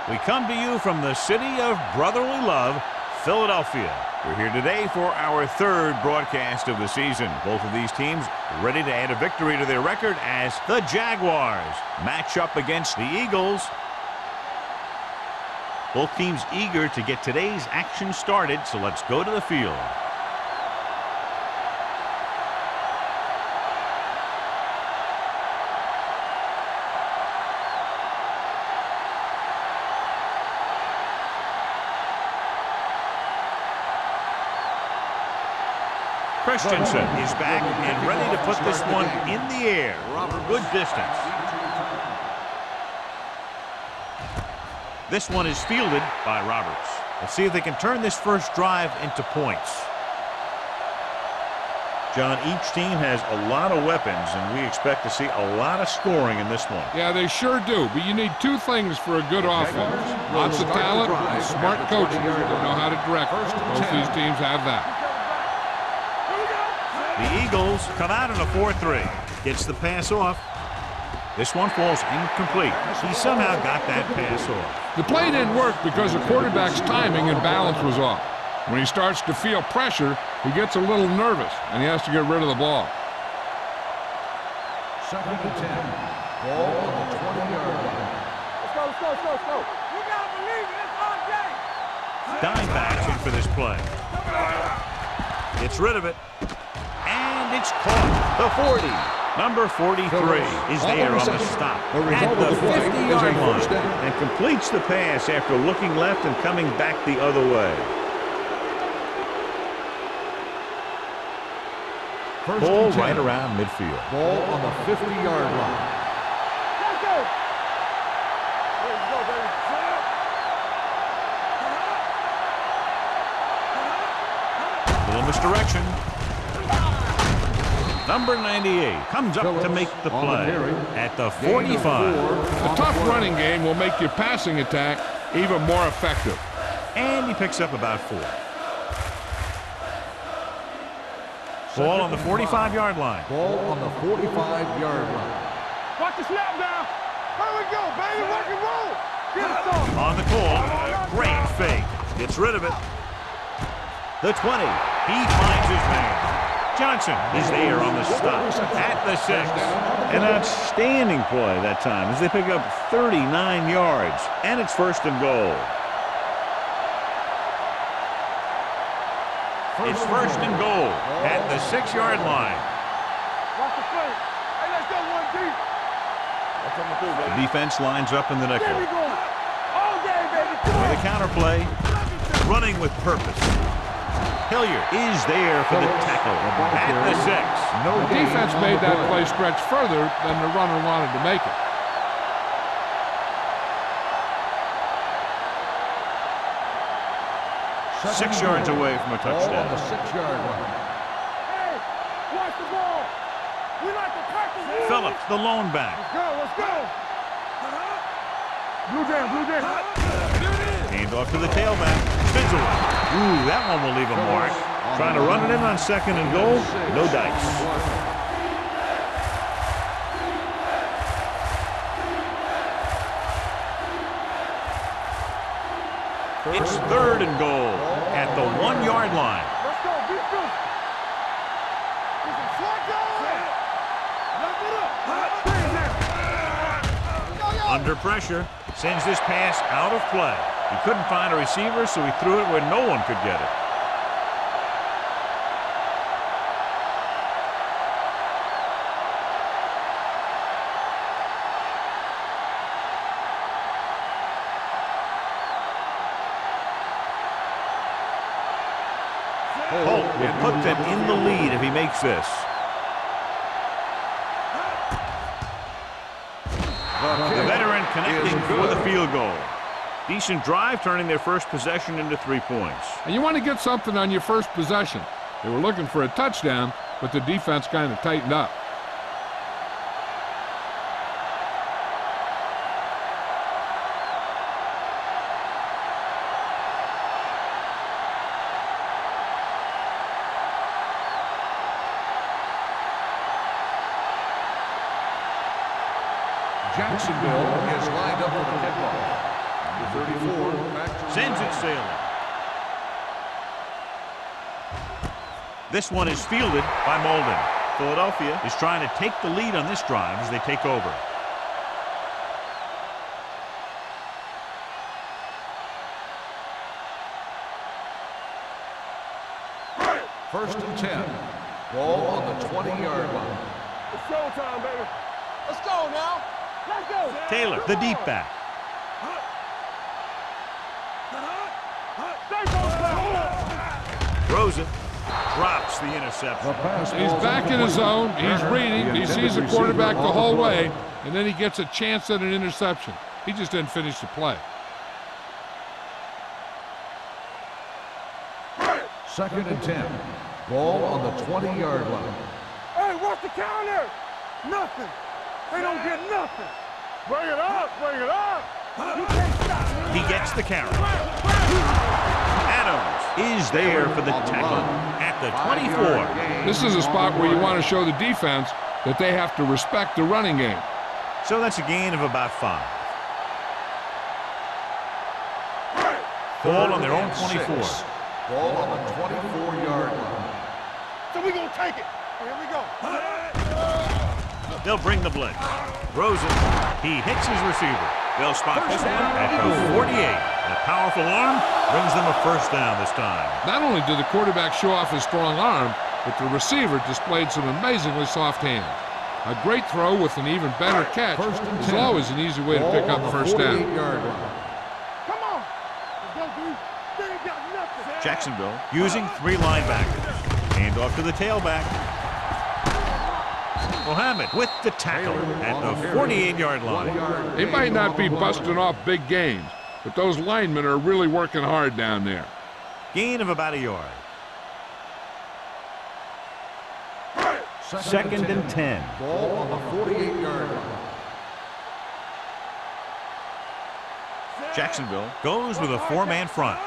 We come to you from the city of brotherly love, Philadelphia. We're here today for our third broadcast of the season. Both of these teams ready to add a victory to their record as the Jaguars match up against the Eagles. Both teams eager to get today's action started, so let's go to the field. Christensen is back and ready to put this one in the air. Good distance. This one is fielded by Roberts. Let's see if they can turn this first drive into points. John, each team has a lot of weapons, and we expect to see a lot of scoring in this one. Yeah, they sure do, but you need two things for a good offense. Lots of talent and smart coaching that know how to direct. Both these teams have that. The Eagles come out in a 4-3. Gets the pass off. This one falls incomplete. He somehow got that pass off. The play didn't work because the quarterback's timing and balance was off. When he starts to feel pressure, he gets a little nervous, and he has to get rid of the ball. 2nd and 10. Ball on the 20-yard line. Let's go. You gotta believe it. It's all day. Dime backs in for this play. Gets rid of it. And it's caught. The 40. Number 43 is there on the stop at the 50-yard line and completes the pass after looking left and coming back the other way. Ball right around midfield. Ball on the 50-yard line. Let's go. Little misdirection. Number 98 comes up to make the play at the 45. A tough running game will make your passing attack even more effective. And he picks up about 4. Ball on the 45-yard line. Ball on the 45-yard line. Watch the snap now. Here we go, baby. Rock and roll. Get it on. On the call. Great fake. Gets rid of it. The 20. He finds his man. Johnson is there on the stop at the 6. An outstanding play that time as they pick up 39 yards. And it's 1st and goal. It's 1st and goal at the 6-yard line. Watch the play. Hey, let's go 1 deep. The defense lines up in the nickel. There we go. All day, baby. With a counterplay, running with purpose. Hilliard is there for the tackle at the 6. The defense made that play stretch further than the runner wanted to make it. Six yards away from a touchdown. Ball on the 6-yard line. Hey, watch the ball. We like to practice. Phillips, the lone back. Let's go. Blue jam. Hand off to the tailback. Fizzle. Ooh, that one will leave a mark. Trying to run it in on 2nd and goal. No dice. It's 3rd and goal at the 1-yard line. Let's go. Be good. It's a flag down. Lock it up. Under pressure. Sends this pass out of play. He couldn't find a receiver, so he threw it where no one could get it. Holt will put them in the lead if he makes this. The veteran connecting for the field goal. Decent drive, turning their first possession into 3 points. And you want to get something on your first possession. They were looking for a touchdown, but the defense kind of tightened up. Jacksonville is lined up for the kickoff. 34. Sends it sailing. This one is fielded by Molden. Philadelphia is trying to take the lead on this drive as they take over. First and 10. Ball on the 20-yard line. It's showtime, baby. Let's go now. Let's go. Taylor, the deep back. Throws it. Drops the interception. He's back in his zone. He's reading. He sees the quarterback the whole way, and then he gets a chance at an interception. He just didn't finish the play. Second and 10. Ball on the 20-yard line. Hey, what's the counter? Nothing. They don't get nothing. Bring it up. Bring it up. You can't stop me. He gets the carry. Adams is there for the tackle at the 24. This is a spot where you want to show the defense that they have to respect the running game. So that's a gain of about 5. Ball on their own 24. Ball on the 24-yard line. So we gonna take it. Here we go. They'll bring the blitz. Throws it. He hits his receiver. They'll spot this one at the 48. And a powerful arm brings them a first down this time. Not only did the quarterback show off his strong arm, but the receiver displayed some amazingly soft hands. A great throw with an even better catch is always an easy way to pick up first down. Come on. Let's go, dude. They ain't got nothing. Jacksonville using 3 linebackers. Hand off to the tailback. Mohammed with the tackle at the 48-yard line. They might not be busting off big gains, but those linemen are really working hard down there. Gain of about a yard. Second and 10. Ball on the 48-yard line. Jacksonville goes with a 4-man front.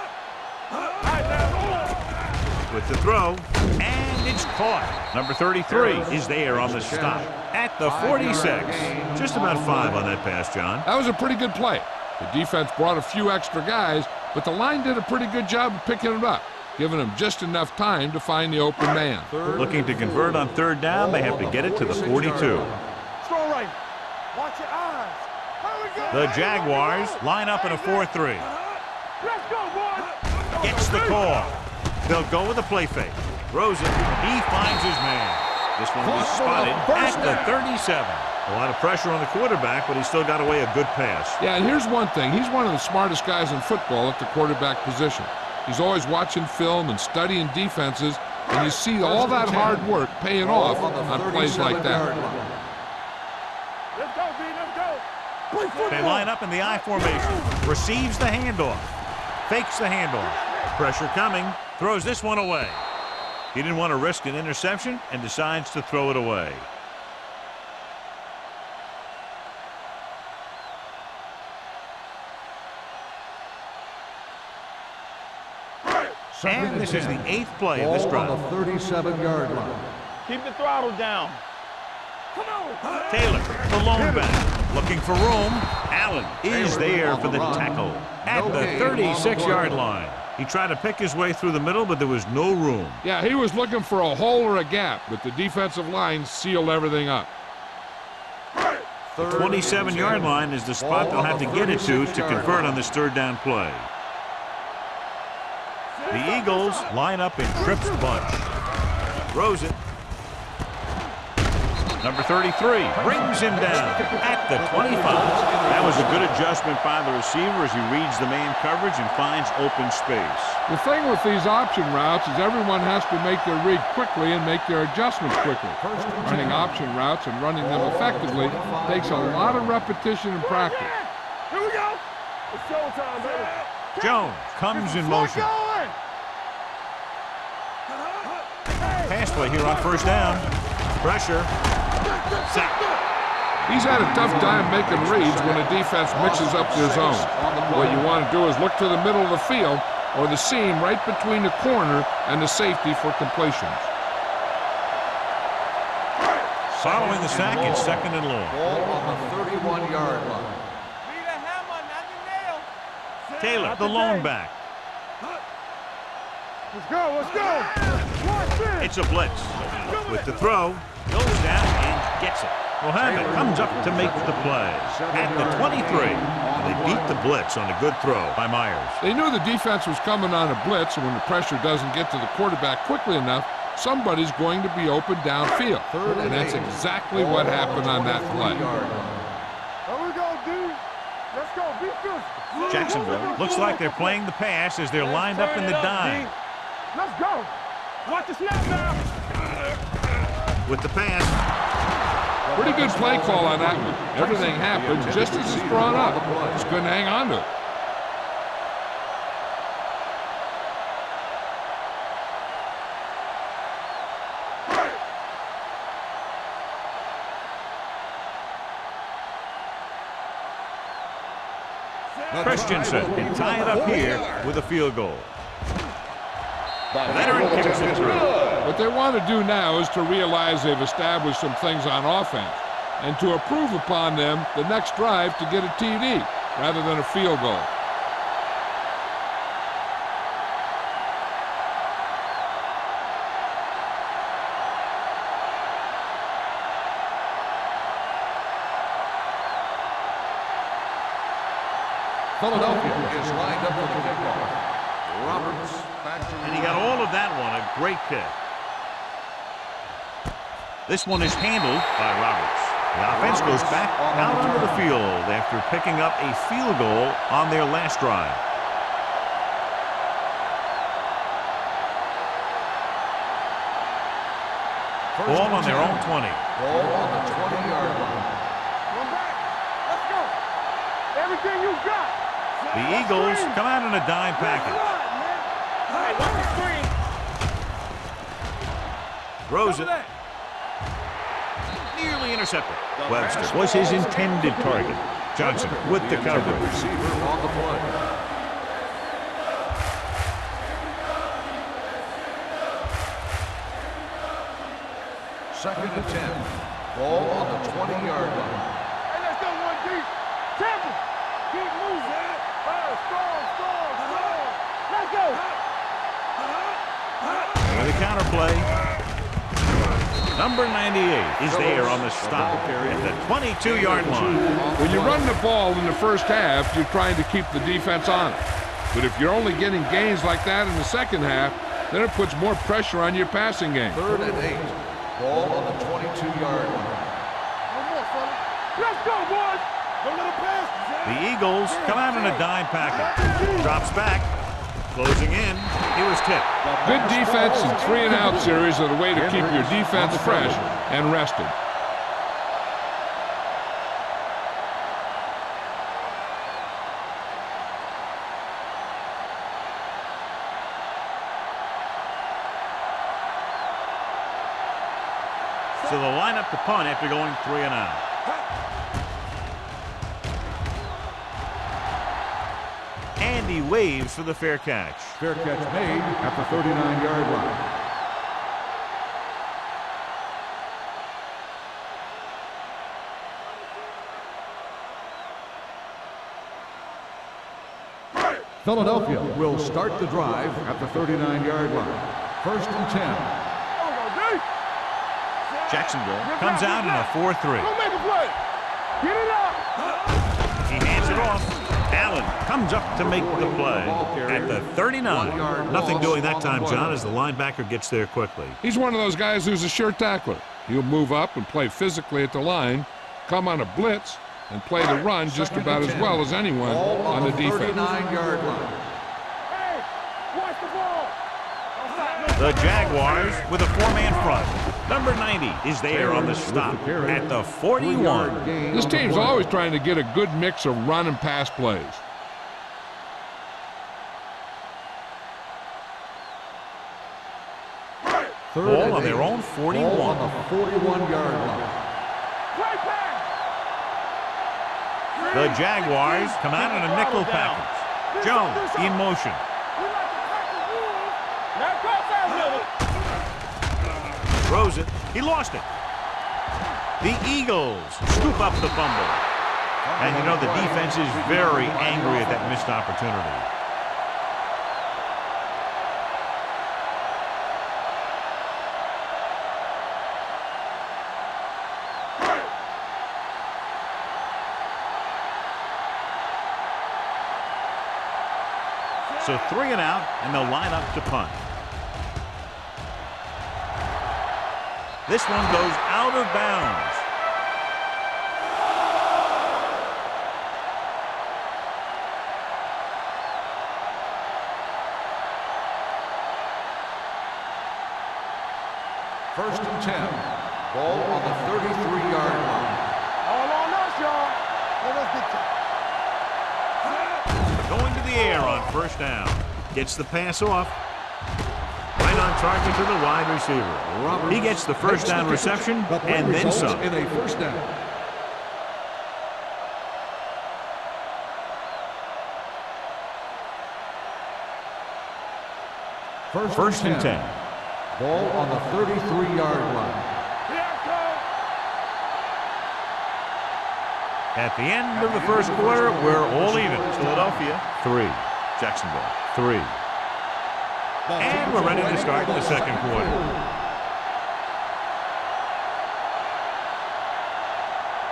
With the throw, and it's caught. Number 33 is there on the stop at the 46. Just about 5 on that pass, John. That was a pretty good play. The defense brought a few extra guys, but the line did a pretty good job of picking it up, giving them just enough time to find the open man. Looking to convert on 3rd down, they have to get it to the 42. Throw right. Watch your eyes. Here we go. The Jaguars line up in a 4-3. Let's go, boys. Gets the call. They'll go with a play fake. Throws it. He finds his man. This one was spotted at the 37. A lot of pressure on the quarterback, but he still got away a good pass. Yeah, and here's one thing. He's one of the smartest guys in football at the quarterback position. He's always watching film and studying defenses, and you see all that hard work paying off on plays like that. Let's go, B. Let's go. Play football. They line up in the I formation. Receives the handoff. Fakes the handoff. Pressure coming. Throws this one away. He didn't want to risk an interception and decides to throw it away. And this is the 8th play of this drive. Ball on the 37-yard line. Keep the throttle down. Come on. Taylor, the lone back, looking for room. Allen is there for the tackle at the 36-yard line. He tried to pick his way through the middle, but there was no room. Yeah, he was looking for a hole or a gap, but the defensive line sealed everything up. The 27-yard line is the spot they'll have to get it to convert on this 3rd down play. The Eagles line up in Tripp's bunch. Throws it. Number 33 brings him down at the 25. That was a good adjustment by the receiver as he reads the man coverage and finds open space. The thing with these option routes is everyone has to make their read quickly and make their adjustments quickly. Running option routes and running them effectively takes a lot of repetition and practice. Here we go. It's showtime, baby. Jones comes in motion. Pass play here on 1st down. Pressure. Sack. He's had a tough time making reads when the defense mixes up their zone. What you want to do is look to the middle of the field or the seam right between the corner and the safety for completions. Following the sack, it's 2nd and long. Ball on the 31-yard line. Need a hammer, not the nail. Taylor, the lone back. Let's go, let's go. Watch this. It's a blitz. With the throw, goes down and gets it. Mohammed comes up to make the play at the 23. They beat the blitz on a good throw by Myers. They knew the defense was coming on a blitz, and when the pressure doesn't get to the quarterback quickly enough, somebody's going to be open downfield. And that's exactly what happened on that play. Here we go, D. Let's go, be physical. Jacksonville looks like they're playing the pass as they're lined up in the dime. Let's go. Watch the snap now. With the pass. Pretty good play call on that one. Everything happened just as it's brought up. Just couldn't hang on to it. Christensen can tie it up here with a field goal. Veteran kicks it through. What they want to do now is to realize they've established some things on offense and to improve upon them the next drive to get a TD rather than a field goal. Philadelphia is lined up for the kickoff. Roberts back to... And he got all of that one, a great kick. This one is handled by Roberts. The offense goes back out onto the field after picking up a field goal on their last drive. Ball on their own 20. Ball on the 20-yard line. Come back. Let's go. Everything you got. The Eagles come out in a dime package. Hey, watch the screen. Throws it. Nearly intercepted. Webster was his intended target. Johnson with the coverage. Receiver on the play. Second and 10. Ball on the 20-yard line. Hey, let's go one deep. Temple. Keep moving. Strong. Let's go. And the counter play. Number 98 is there on the stop at the 22-yard line. When you run the ball in the first half, you're trying to keep the defense on it. But if you're only getting gains like that in the second half, then it puts more pressure on your passing game. Third and 8. Ball on the 22-yard line. Let's go, boys. One little pass. The Eagles come out in a dime package. Drops back. Closing in. He was tipped. Good defense and 3-and-out series are the way to keep your defense fresh and rested. So they'll line up the punt after going 3-and-out. And he waves for the fair catch. Fair catch made at the 39-yard line. Philadelphia will start the drive at the 39-yard line. First and 10. Jacksonville comes out in a 4-3. Go make a play. Get it up. He hands it off. Allen comes up to make the play at the 39. Nothing doing that time, John, as the linebacker gets there quickly. He's one of those guys who's a sure tackler. He'll move up and play physically at the line, come on a blitz, and play the run just about as well as anyone on the defense. 39-yard line. Hey, watch the ball. The Jaguars with a 4-man front. Number 90 is there on the stop at the 41. This team's always trying to get a good mix of run and pass plays. Ball on their own 41. Ball on the 41-yard line. Play pass. The Jaguars come out in a nickel package. Jones in motion. We like to crack the rules. Now go fast, Miller. Throws it. He lost it. The Eagles scoop up the fumble. And you know the defense is very angry at that missed opportunity. So 3 and out, and they'll line up to punt. This one goes out of bounds. First and 10. Ball on the 33-yard line. All on us, y'all. Let us get Going to the air on first down. Gets the pass off. Right on target to the wide receiver. He gets the first down reception and then some. In a first down. First and 10. Ball on the 33-yard line. At the end of the first quarter, we're all even. Philadelphia, 3. Jacksonville, 3. And we're ready to start the second quarter.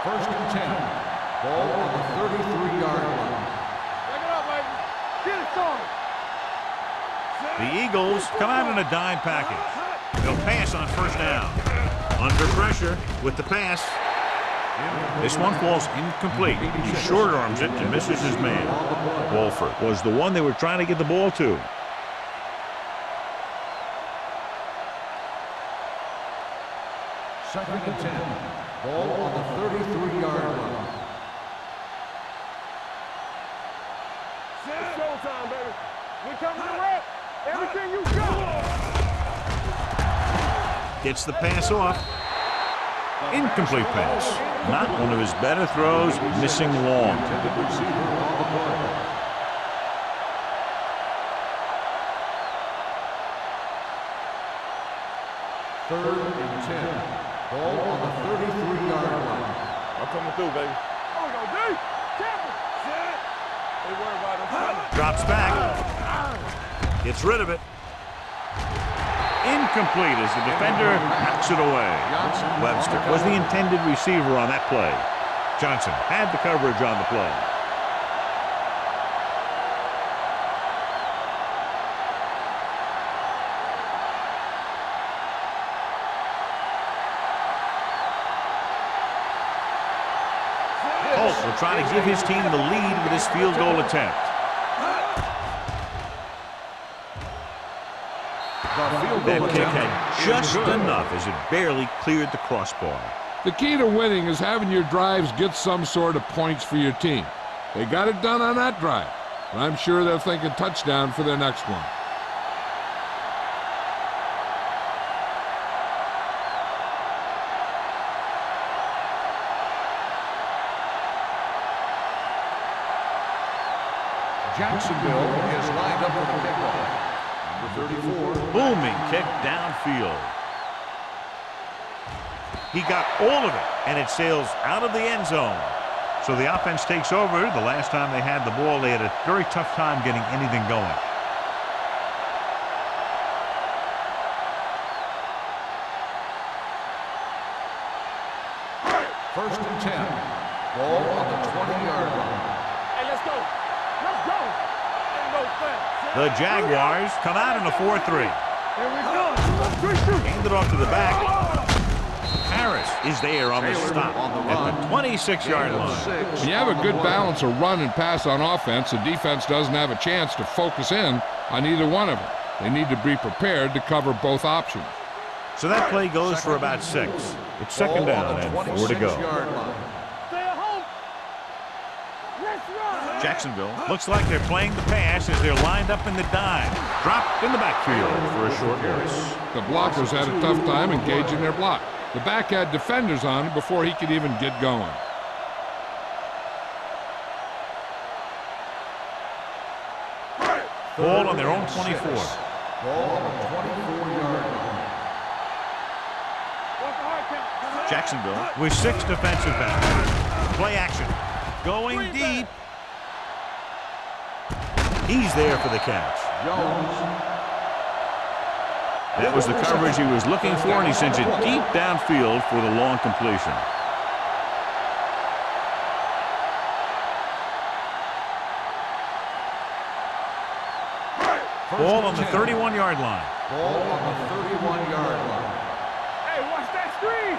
First and 10. Ball on the 33-yard line. Take it up, baby. Get it started. The Eagles come out in a dime package. They'll pass on first down. Under pressure with the pass. This one falls incomplete. He short arms it and misses his man. Wolford was the one they were trying to get the ball to. Second and 10. Ball on the 33-yard line. It's showtime, baby. We coming to rep. Everything you got. Gets the pass off. Incomplete pass. Not one of his better throws, missing long. Third and 10. Ball on the 33-yard line. I'm coming through, baby. Oh, we go deep. Careful. Set. They worry about us. Drops back. Gets rid of it. Incomplete as the defender knocks it away. Webster was the intended receiver on that play. Johnson had the coverage on the play. Holt will try to give his team the lead with his field goal attempt. That kick had just enough as it barely cleared the crossbar. The key to winning is having your drives get some sort of points for your team. They got it done on that drive, and I'm sure they're thinking touchdown for their next one. Jacksonville is lined up for the kickoff. Number 34. Booming kick downfield. He got all of it, and it sails out of the end zone. So the offense takes over. The last time they had the ball, they had a very tough time getting anything going. First and 10. Ball on the 20-yard line. Hey, let's go. Let's go. Ain't no fence. The Jaguars come out in a 4-3. Here we go. Hand it off to the back. Harris is there on the stop at the 26-yard line. When you have a good balance of run and pass on offense, the defense doesn't have a chance to focus in on either one of them. They need to be prepared to cover both options. So that play goes for about 6. It's second down and 4 to go. Stay at home. Let's run. Jacksonville looks like they're playing the pass as they're lined up in the dime. Dropped in the backfield for a short area. The blockers had a tough time engaging their block. The back had defenders on him before he could even get going. Ball on their own 24. Ball on the 24-yard line. What's the hard count? Jacksonville with 6 defensive backs. Play action. Going deep. He's there for the catch. That was the coverage he was looking for, and he sends it deep downfield for the long completion. Ball on the 31-yard line. Ball on the 31-yard line. Hey, watch that screen.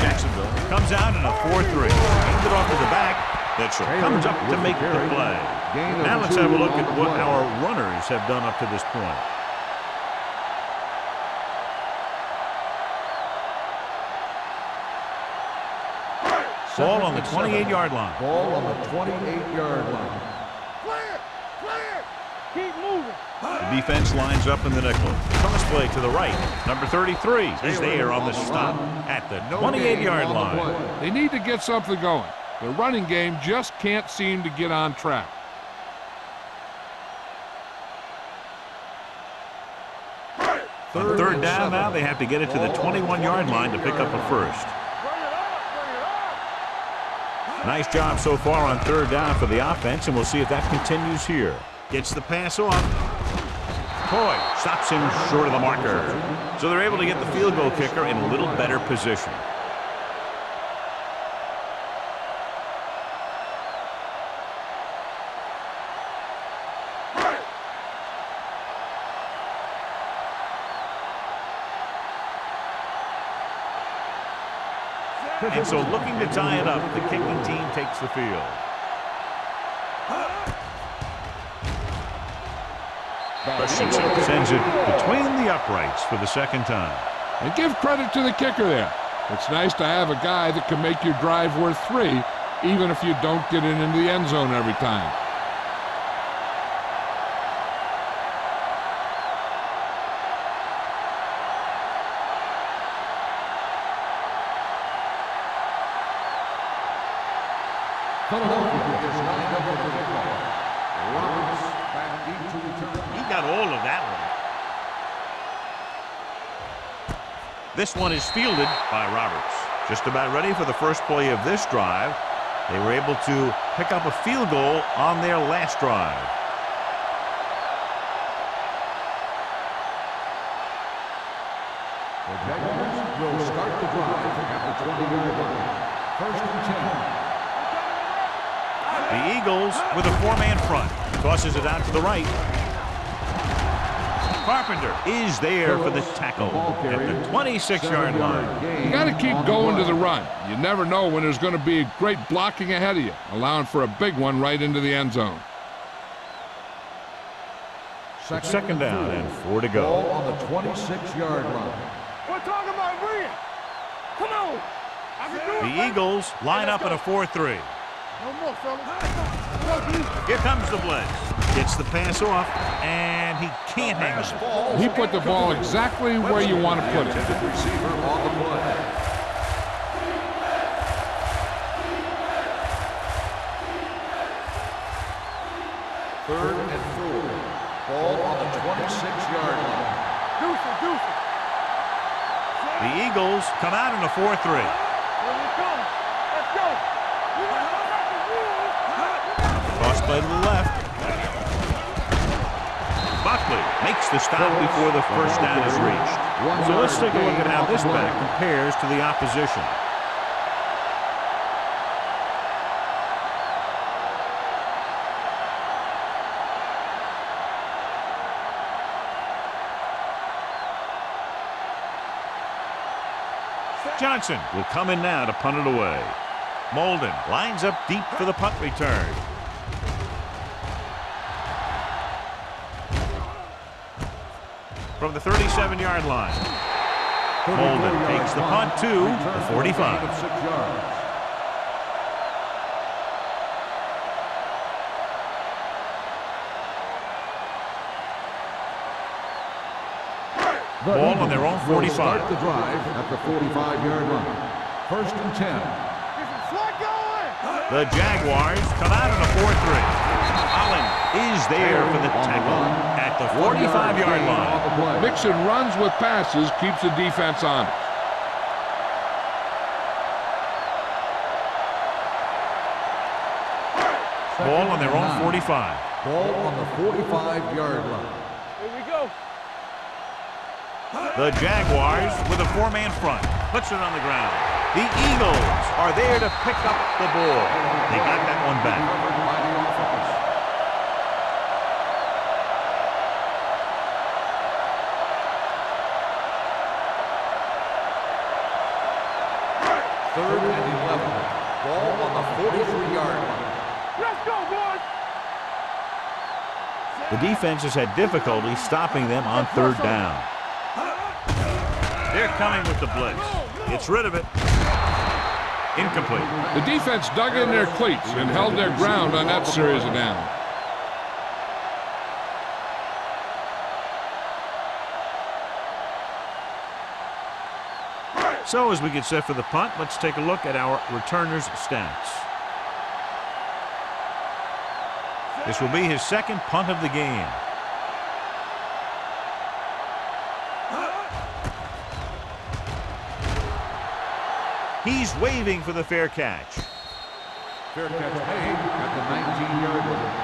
Jacksonville comes out in a 4-3. Hands it off to the back. That comes up to make the play. Now let's have a look at what our runners have done up to this point. Ball on the 28-yard line. Ball on the 28-yard line. Clear, clear. Keep moving. The defense lines up in the nickel. Cross play to the right. Number 33 is there on the stop at the 28-yard line. They need to get something going. The running game just can't seem to get on track. On third down now, they have to get it to the 21-yard line to pick up a first. Nice job so far on third down for the offense, and we'll see if that continues here. Gets the pass off. Toy stops him short of the marker. So they're able to get the field goal kicker in a little better position. And so looking to tie it up, the kicking team takes the field. Christensen sends it between the uprights for the second time. And give credit to the kicker there. It's nice to have a guy that can make your drive worth 3, even if you don't get it into the end zone every time. He got all of that one. This one is fielded by Roberts. Just about ready for the first play of this drive. They were able to pick up a field goal on their last drive. The Jaguars will start the drive at the 20-yard line. First and 10. The Eagles with a 4-man front. Tosses it out to the right. Carpenter is there for the tackle at the 26-yard line. You got to keep going to the run. You never know when there's going to be a great blocking ahead of you, allowing for a big one right into the end zone. Second down and 4 to go. Ball on the 26-yard line. We're talking about Rhea. Come on. I can do it. The Eagles line up in a 4-3. No more, fellas. Here comes the blitz. Gets the pass off, and he can't hang on. He put the ball exactly where you want to put it. Receiver on the play. Third and 4. Ball on the 26-yard line. Deuce it. The Eagles come out in a 4-3. Here we come. Let's go. Cross play to the left. Buckley makes the stop before the first down is reached. So let's take a look at how this back compares to the opposition. Johnson will come in now to punt it away. Molden lines up deep for the punt return. From the 37-yard line. Molden takes the punt to the 45. 6 yards. Ball on their own 45. Start the drive at the 45-yard line. First and 10. The Jaguars come out in a 4-3. Allen is there for the tackle at the 45-yard line. Mixing runs with passes keeps the defense honest. Ball on their own 45. Ball on the 45-yard line. Here we go. The Jaguars with a four-man front. Puts it on the ground. The Eagles are there to pick up the ball. They got that one back. Covered by the offense. Third and 11. Ball on the 43-yard line. Let's go, boys. The defense has had difficulty stopping them on third down. They're coming with the blitz. Gets rid of it. Incomplete. The defense dug in their cleats and held their ground on that series of downs. So as we get set for the punt, let's take a look at our returners' stats. This will be his second punt of the game. He's waving for the fair catch. Fair catch made at the 19-yard line.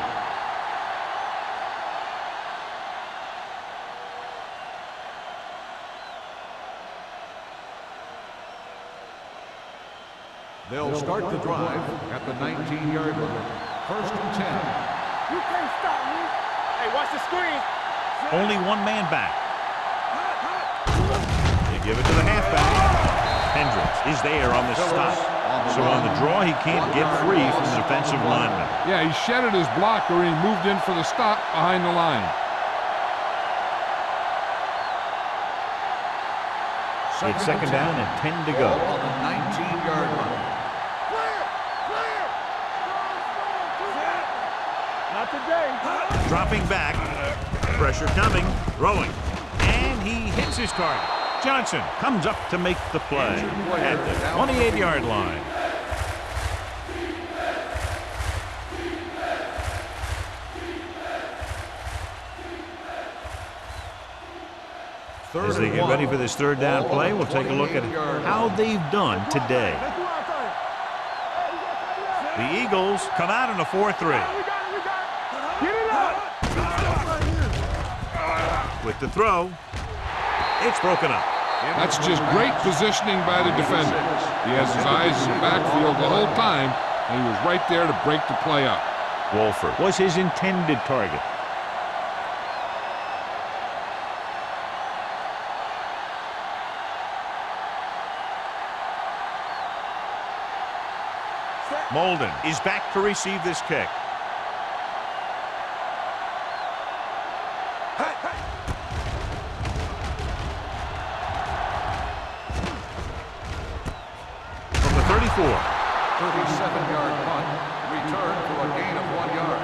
They'll start the drive at the 19-yard line. First and 10. You can't stop me. Hey, watch the screen. Only one man back. They give it to the halfback. Hendricks is there on the stop. So on the draw, he can't get free from the defensive lineman. Yeah, he shedded his blocker and he moved in for the stop behind the line. It's second down and 10 to go. On the 19-yard line. Not today. Dropping back. Pressure coming. Throwing. And he hits his target. Johnson comes up to make the play at the 28-yard line. As they get ready for this third down play, we'll take a look at how they've done today. The Eagles come out in a 4-3. Get it up. With the throw, it's broken up. That's just great positioning by the defender. He has his eyes in the backfield the whole time, and he was right there to break the play up. Wolford was his intended target. Molden is back to receive this kick. From the 34. 37-yard punt. Return for a gain of 1 yard.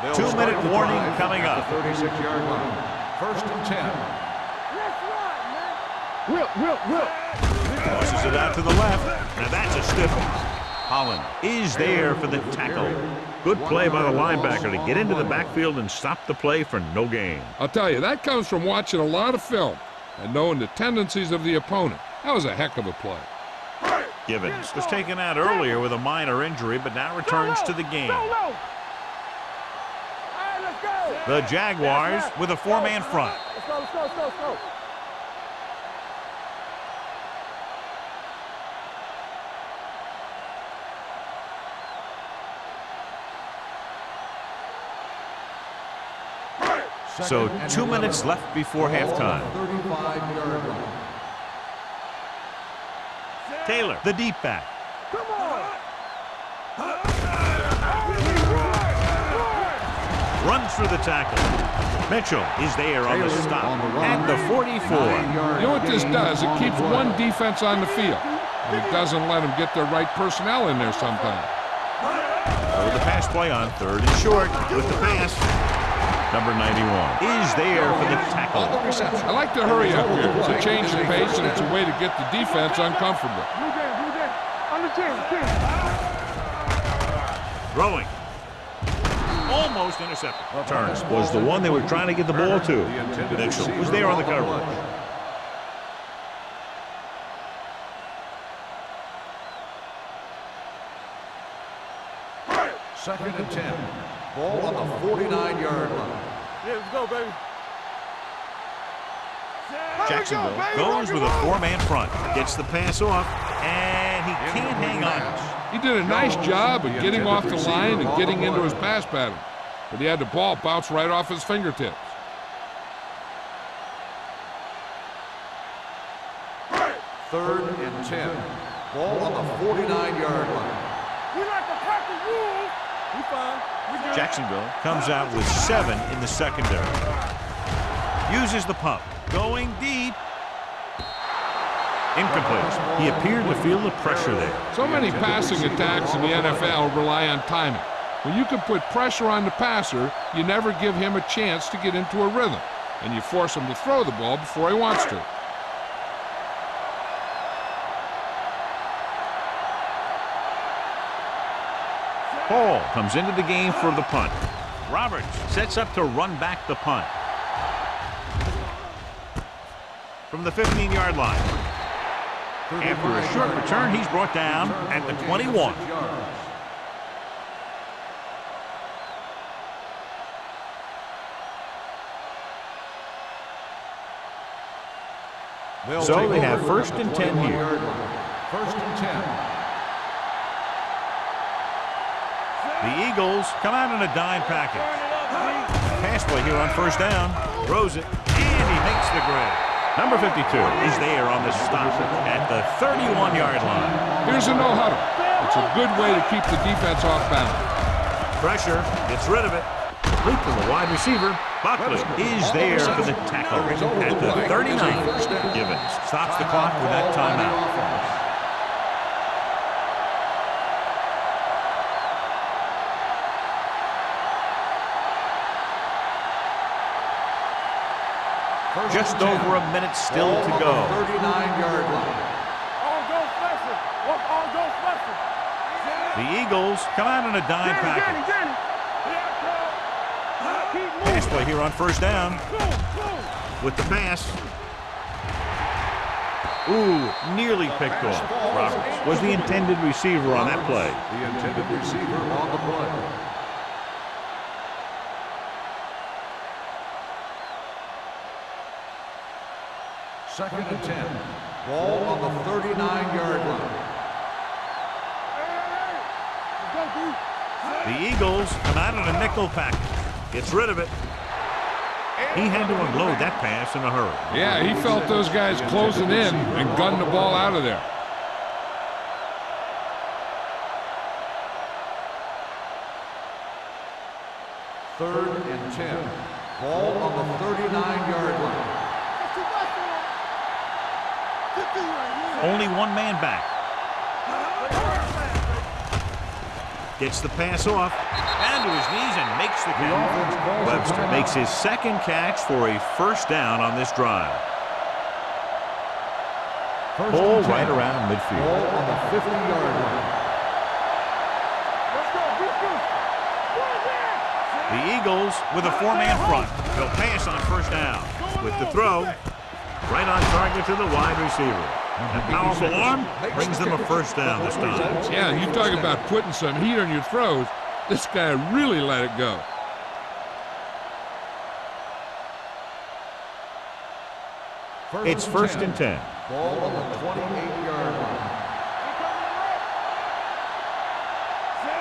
They'll 2-minute start the warning drive coming at up. the 36-yard line. First and 10. Let's run, man. Whip. Tosses it out to the left. Now that's a stiff one. Holland is there for the tackle. Good play by the linebacker to get into the backfield and stop the play for no gain. I'll tell you, that comes from watching a lot of film and knowing the tendencies of the opponent. That was a heck of a play. Gibbons was taken out earlier with a minor injury, but now returns to the game. The Jaguars with a four-man front. Let's go. So 2 minutes left before halftime. 35-yard line. Taylor, the deep back. Come on. Runs through the tackle. Mitchell is there on the stop at the 44. You know what this does? It keeps one defense on the field, and it doesn't let them get their right personnel in there sometimes. Over the pass play on third and short with the pass. Number 91 is there for the tackle. I like to hurry up here. It's a change of pace, and it's a way to get the defense uncomfortable. Blue game. On the team. Throwing. almost intercepted. Turner was the one they were trying to get the ball to. Mitchell was there on the coverage. Second and 10. Ball on the 49-yard line. Yeah, let's go, baby. Jacksonville goes with a four-man front. Gets the pass off, and he can't hang on. He did a nice job of getting off the line and getting into his pass pattern, but he had the ball bounce right off his fingertips. Third and 10. Ball on the 49-yard line. We like to crack the rules. We fine. We good. Jacksonville comes out with 7 in the secondary. Uses the pump. Going deep. Incomplete. He appeared to feel the pressure there. So many passing attacks in the NFL rely on timing. When you can put pressure on the passer, you never give him a chance to get into a rhythm, and you force him to throw the ball before he wants to. Hall comes into the game for the punt. Roberts sets up to run back the punt. From the 15-yard line. After a short return, he's brought down at the 21. So they have first and 10 here. First and 10. The Eagles come out in a dime package. Pass play here on first down. Throws it, and he makes the grab. Number 52 is there on the stop at the 31-yard line. Here's a no-huddle. It's a good way to keep the defense off balance. Pressure, gets rid of it. Complete to the wide receiver. Buckley is there for the tackle at the 39. Givens stops the clock with that timeout. Just over a minute still to go. 39-yard line. All go special. All go special. The Eagles come out in a dime package. Pass play here on first down. With the pass. Ooh, nearly picked off. Roberts was the intended receiver on that play. The intended receiver on the play. Second and 10. Ball on the 39-yard line. The Eagles come out in a nickel package. Gets rid of it. He had to unload that pass in a hurry. Yeah, he felt those guys closing in and gunned the ball out of there. Third and 10. Ball on the 39-yard line. Only one man back. Gets the pass off, down to his knees and makes the catch. Webster makes his second catch for a first down on this drive. Ball right around midfield. Ball on the 50-yard line. The Eagles with a four-man front. They'll pass on first down. With the throw, right on target to the wide receiver. And powerful arm brings them a first down this time. Yeah, you talk about putting some heat on your throws. This guy really let it go. It's first and 10. Ball on the 28-yard line.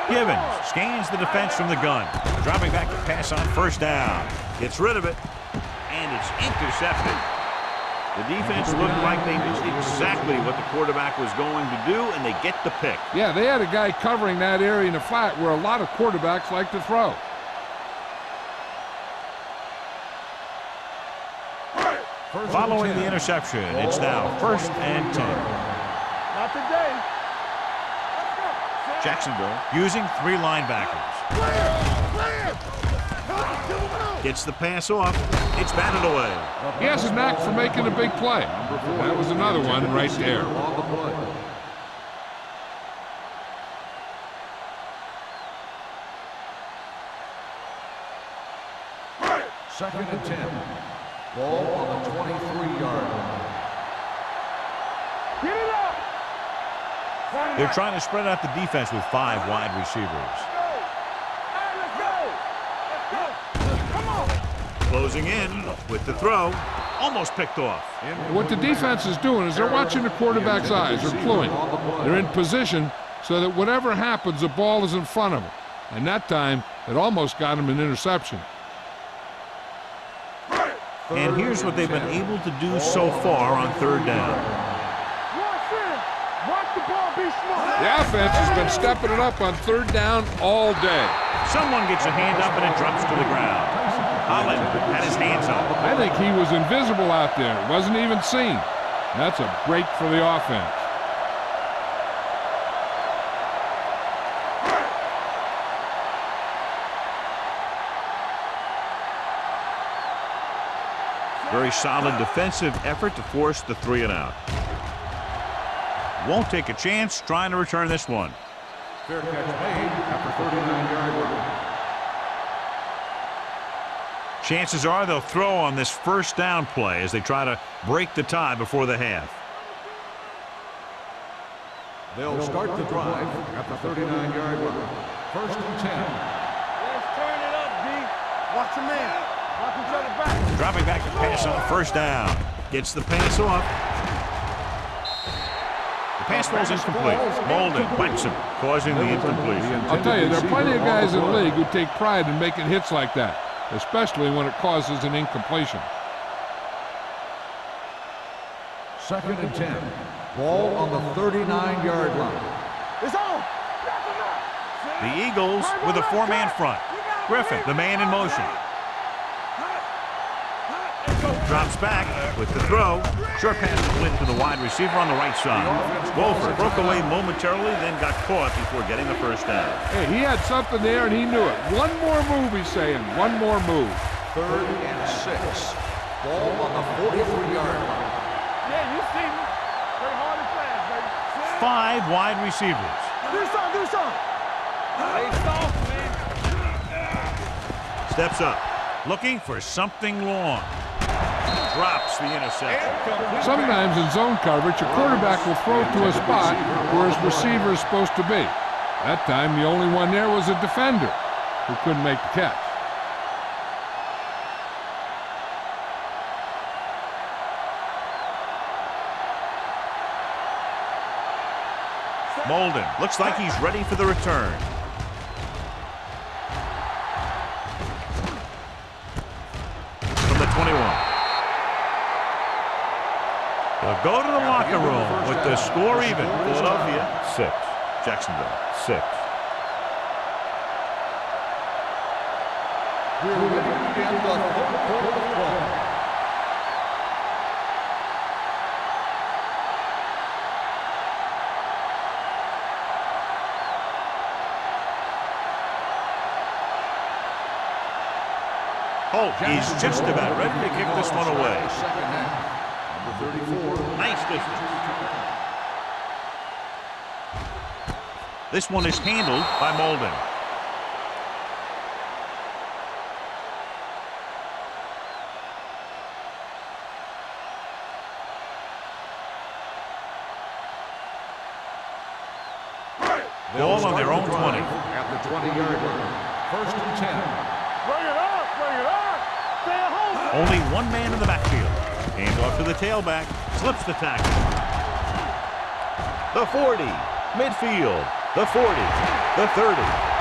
Givens scans the defense from the gun. Dropping back to pass on first down. Gets rid of it, and it's intercepted. The defense looked like they knew exactly what the quarterback was going to do, and they get the pick. Yeah, they had a guy covering that area in the flat where a lot of quarterbacks like to throw. Following the interception, it's now first and 10. Not today. Jacksonville using three linebackers. Gets the pass off. It's batted away. He has a knack for making a big play. That was another one right there. On the play. Second and 10. Ball on the 23-yard line. Get it up! They're trying to spread out the defense with 5 wide receivers. Let's go! Come on! Closing in with the throw. Almost picked off. What the defense is doing is they're watching the quarterback's eyes. They're cluing. They're in position so that whatever happens, the ball is in front of them. And that time, it almost got him an interception. And here's what they've been able to do so far on 3rd down. Watch the ball be smart. The offense has been stepping it up on 3rd down all day. Someone gets a hand up and it drops to the ground. Holland had his hands up. I think he was invisible out there. Wasn't even seen. That's a break for the offense. Very solid defensive effort to force the 3 and out. Won't take a chance trying to return this one. Fair catch made after 39-yard line. Chances are they'll throw on this 1st down play as they try to break the tie before the half. They'll start the drive at the 39-yard line. 1st and 10. Let's turn it up, D. Watch the man. Watch each other back. Dropping back to pass on 1st down. Gets the pass off. The pass falls incomplete. Molden whacks him, causing the incompletion. I'll tell you, there are plenty of guys in the league who take pride in making hits like that, especially when it causes an incompletion. 2nd and 10. Ball on the 39-yard line. It's on. The Eagles with a 4-man front. Griffin, the man in motion. Drops back with the throw. Short pass split to the wide receiver on the right side. Wolford broke away momentarily, then got caught before getting the 1st down. Hey, he had something there and he knew it. One more move, he's saying. One more move. 3rd and 6. Ball on the 43-yard line. Yeah, you see me. Play hard and fast, baby. 5 wide receivers. Do something. Stay soft, man. Steps up, looking for something long. Drops the interception. Sometimes in zone coverage, a quarterback will throw to a spot where his receiver is supposed to be. That time, the only one there was a defender who couldn't make the catch. Molden looks like he's ready for the return. From the 21. They'll go to the locker room with the score even. Philadelphia 6, Jacksonville 6. We're ready to begin the 4th quarter of play. Holt is just about ready to kick this one away. Second half. Number 34. Nice distance. This one is handled by Molden. Ball on their own 20. At the 20-yard line. 1st and 10. Bring it up. Stay at home. Only one man in the backfield. Hand off to the tailback. Slips the tackle. The 40. Midfield. The 40. The 30.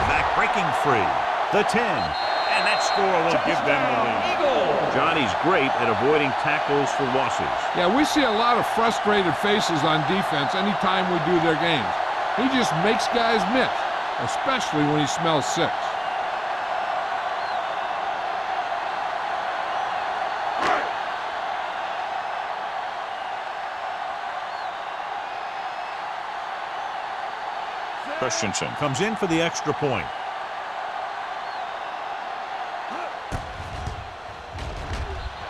Back breaking free. The 10. And that score will give them the lead. Johnny's great at avoiding tackles for losses. Yeah, we see a lot of frustrated faces on defense anytime we do their games. He just makes guys miss, especially when he smells 6. Christensen comes in for the extra point.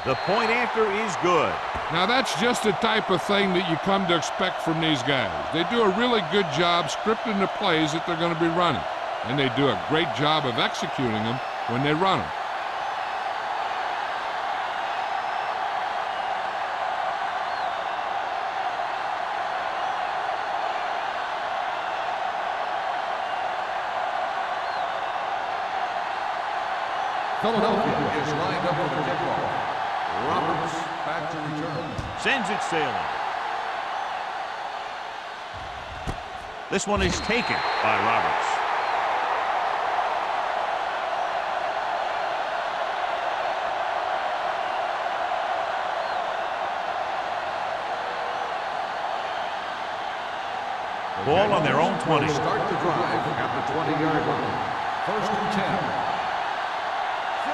The point after is good. Now that's just the type of thing that you come to expect from these guys. They do a really good job scripting the plays that they're going to be running. And they do a great job of executing them when they run them. Philadelphia is lined up for the kickoff. Roberts back to return. Sends it sailing. This one is taken by Roberts. Ball on their own 20. Start the drive at the 20-yard line. 1st and 10.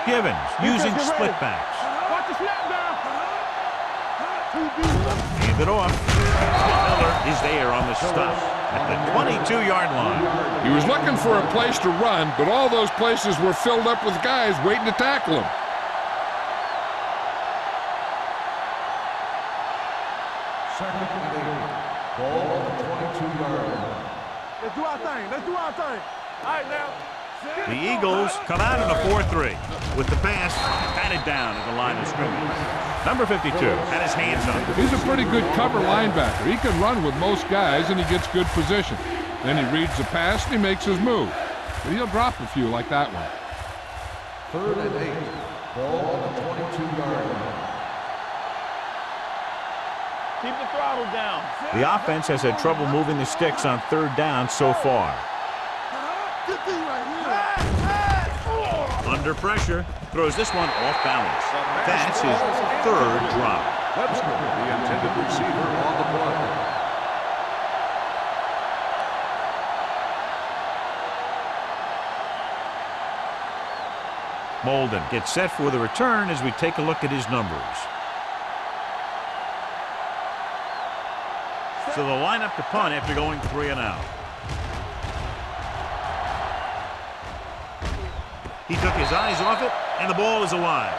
Givens using split backs. Watch the snap down. Hand it off. Miller is there on the stop at the 22-yard line. He was looking for a place to run, but all those places were filled up with guys waiting to tackle him. Second and 8. Ball on the 22-yard line. Let's do our thing. Let's do our thing. All right, now. The Eagles come out in a 4-3 with the pass batted down at the line of scrimmage. Number 52 had his hands on it. He's a pretty good cover linebacker. He can run with most guys, and he gets good position. Then he reads the pass, and he makes his move. But he'll drop a few like that one. 3rd and 8. Ball on the 22-yard line. Keep the throttle down. The offense has had trouble moving the sticks on 3rd down so far. Good thing right here. Under pressure, throws this one off balance. That's his 3rd drop. Webster, the intended receiver, on the play. Molden gets set for the return as we take a look at his numbers. So the lineup to punt after going 3 and out. He took his eyes off it, and the ball is alive.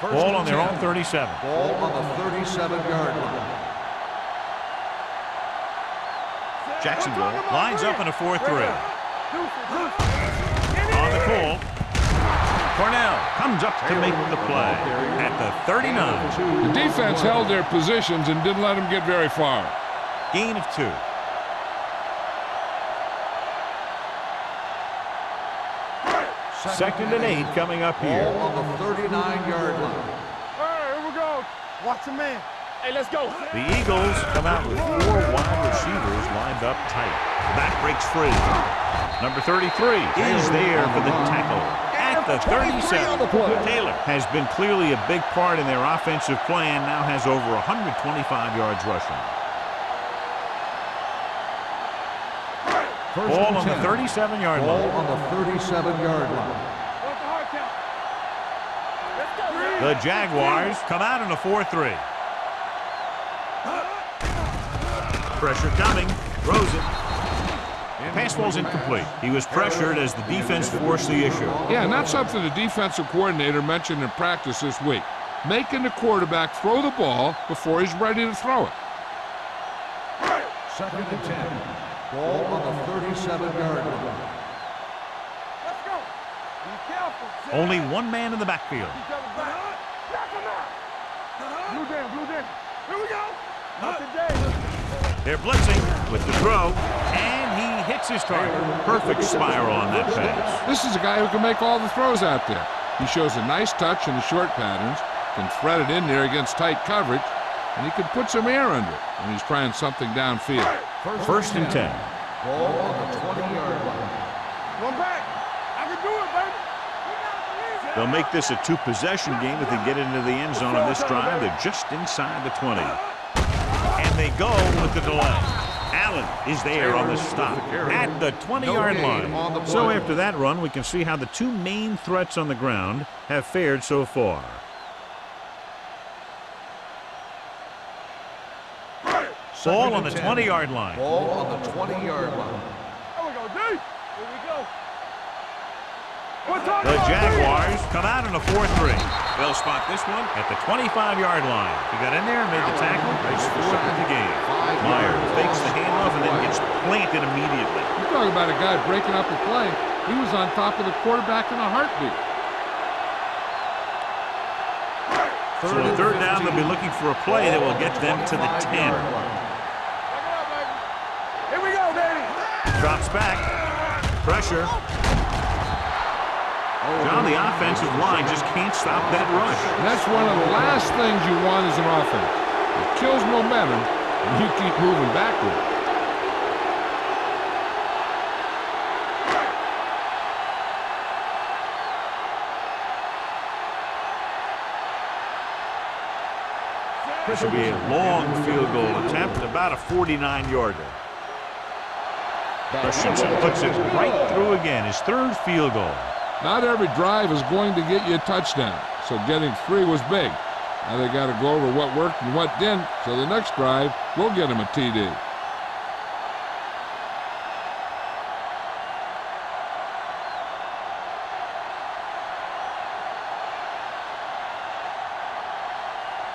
Ball on their own 37. Ball on the 37-yard line. Jacksonville lines up in a 4-3. On the call, Cornell comes up to make the play at the 39. The defense held their positions and didn't let them get very far. Gain of 2. Second and 8 coming up here. Ball on the 39-yard line. All right, here we go. Watch the man. Hey, let's go. The Eagles come out with 4 wide receivers lined up tight. The back breaks free. Number 33 is there for the tackle at the 37. Taylor has been clearly a big part in their offensive plan, now has over 125 yards rushing. Ball on the 37-yard Ball line. on the 37-yard line. What's the hard count? Let's go. The Jaguars come out in a 4-3. Pressure coming. Throws it. Pass ball's incomplete. He was pressured as the defense forced the issue. Yeah, and that's something the defensive coordinator mentioned in practice this week. Making the quarterback throw the ball before he's ready to throw it. Second and 10. Ball on the 37-yard line. Let's go. Be careful. Only one man in the backfield. Blue down, blue down. Here we go. Not today. They're blitzing with the throw, and he hits his target. Perfect spiral on that pass. This is a guy who can make all the throws out there. He shows a nice touch in the short patterns, can thread it in there against tight coverage, and he can put some air under it when he's trying something downfield. First and 10. Ball on the 20-yard line. One back. I can do it, baby. They'll make this a 2-possession game if they get into the end zone on this drive. They're just inside the 20. And they go with the delay. Allen is there on the stop at the 20-yard line. So after that run, we can see how the 2 main threats on the ground have fared so far. Ball on the 20-yard line. Ball on the 20-yard line. There we go, D. Here we go. The Jaguars come out in a 4-3. They'll spot this one at the 25-yard line. He got in there and made the tackle. It's 4th in the game. Myers fakes the handoff and then gets planted immediately. You're talking about a guy breaking up a play. He was on top of the quarterback in a heartbeat. So on third down, they'll be looking for a play that will get them to the 10. Here we go, baby. Drops back. Pressure. John, the offensive line just can't stop that rush. That's one of the last things you want as an offense. It kills momentum, and you keep moving backward. This will be a long field goal attempt, about a 49-yarder. Christensen puts it right through again, his third field goal. Not every drive is going to get you a touchdown, so getting 3 was big. Now they got to go over what worked and what didn't, so the next drive will get them a TD.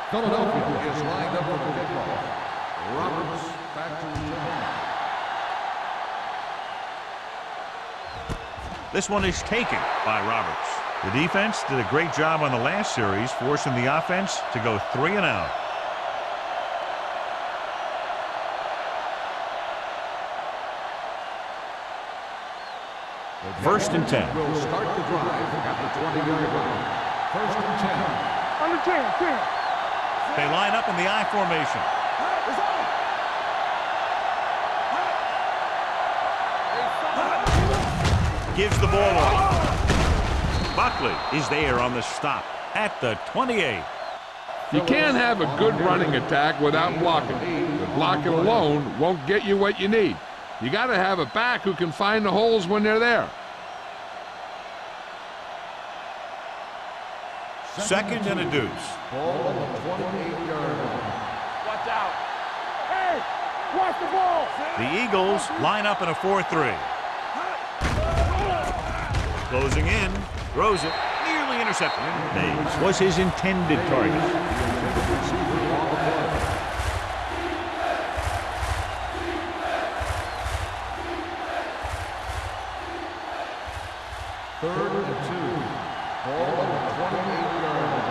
Philadelphia is lined up for the kickoff. Roberts back to return. This one is taken by Roberts. The defense did a great job on the last series, forcing the offense to go 3 and out. First and 10. Will start the drive at the 20-yard line. First and 10. On the 10. They line up in the I formation. Gives the ball off. Buckley is there on the stop at the 28. You can't have a good running attack without blocking. But blocking alone won't get you what you need. You got to have a back who can find the holes when they're there. Second and a deuce. Ball on the 28-yard line. Watch out. Hey, watch the ball. The Eagles line up in a 4-3. Closing in, throws it, nearly intercepted. Mays was his intended target. Third and 2. Ball on the 28-yard line.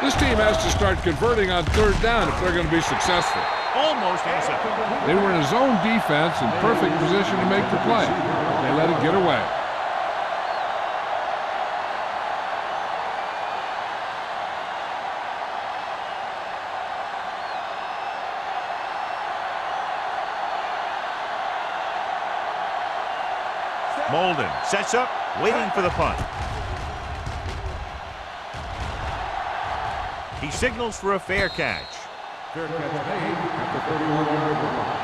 This team has to start converting on third down if they're going to be successful. Almost intercepted. They were in a zone defense in perfect position to make the play. They let it get away. Molden sets up, waiting for the punt. He signals for a fair catch. Fair catch made at the 31-yard line.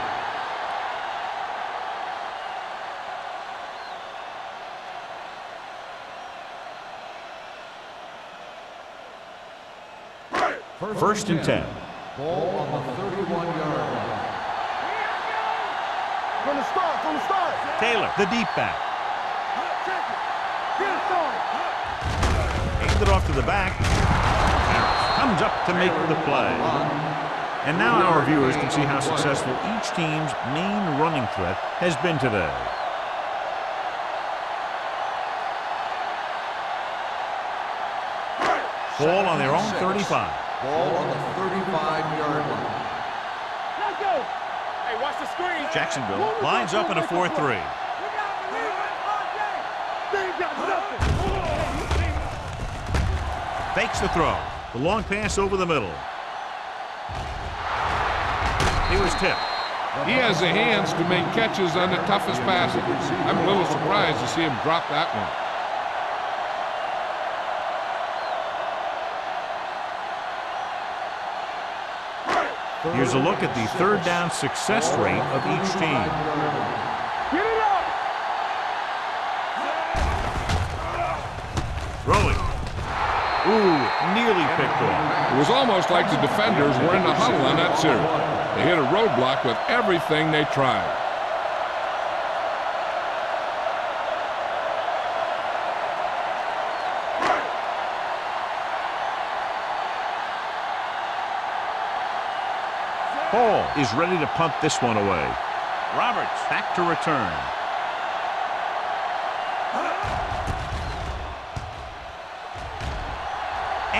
First and 10. Ball on the 31-yard line. From the start. Taylor, the deep back. Get it started. Handed off to the back. Harris comes up to make the play. And now our viewers can see how successful each team's main running threat has been today. Ball on their own 35. Ball on the 35-yard line. Let's go. Hey, watch the screen. Jacksonville lines up in a 4-3. They ain't got nothing. Fakes the throw. The long pass over the middle. He was tipped. He has the hands to make catches on the toughest passes. I'm a little surprised to see him drop that one. Here's a look at the third down success rate of each team. Get it up. Throwing. Ooh, nearly picked off. It was almost like the defenders were in the huddle on that series. They hit a roadblock with everything they tried. Hall is ready to punt this one away. Roberts back to return.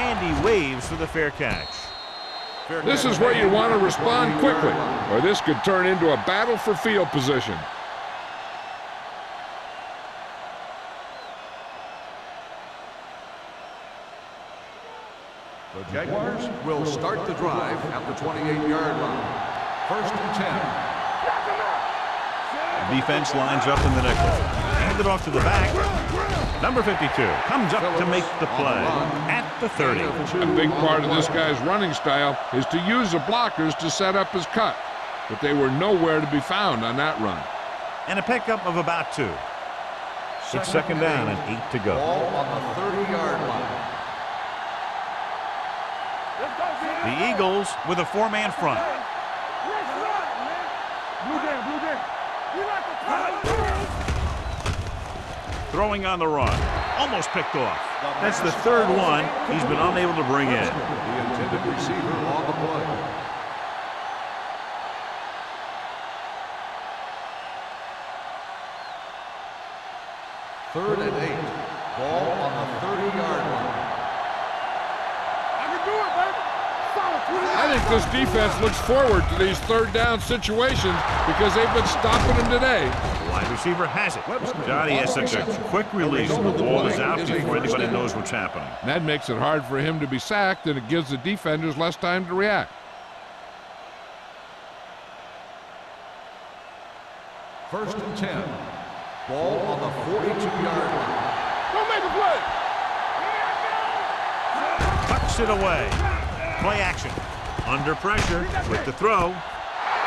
And he waves for the fair catch. This is where you want to respond quickly, or this could turn into a battle for field position. The Jaguars will start the drive at the 28-yard line. 1st and 10. Defense lines up in the nickel. Hand it off to the back. Number 52 comes up to make the play at the 30. A big part of this guy's running style is to use the blockers to set up his cut, but they were nowhere to be found on that run. And a pickup of about 2. It's second down and 8 to go. Ball on the 30-yard line. The Eagles with a 4-man front. Blue game. You like the top. Throwing on the run. Almost picked off. That's the third one he's been unable to bring in. The intended receiver on the play. Third and 8. Ball on the 30-yard line. I can do it, baby. I think this defense looks forward to these third down situations because they've been stopping them today. The wide receiver has it. Johnny has such a quick release, and the ball is out before anybody knows what's happening. That makes it hard for him to be sacked, and it gives the defenders less time to react. 1st and 10. Ball on the 42-yard line. Don't make a play. Tucks it away. Play action. Under pressure with the throw.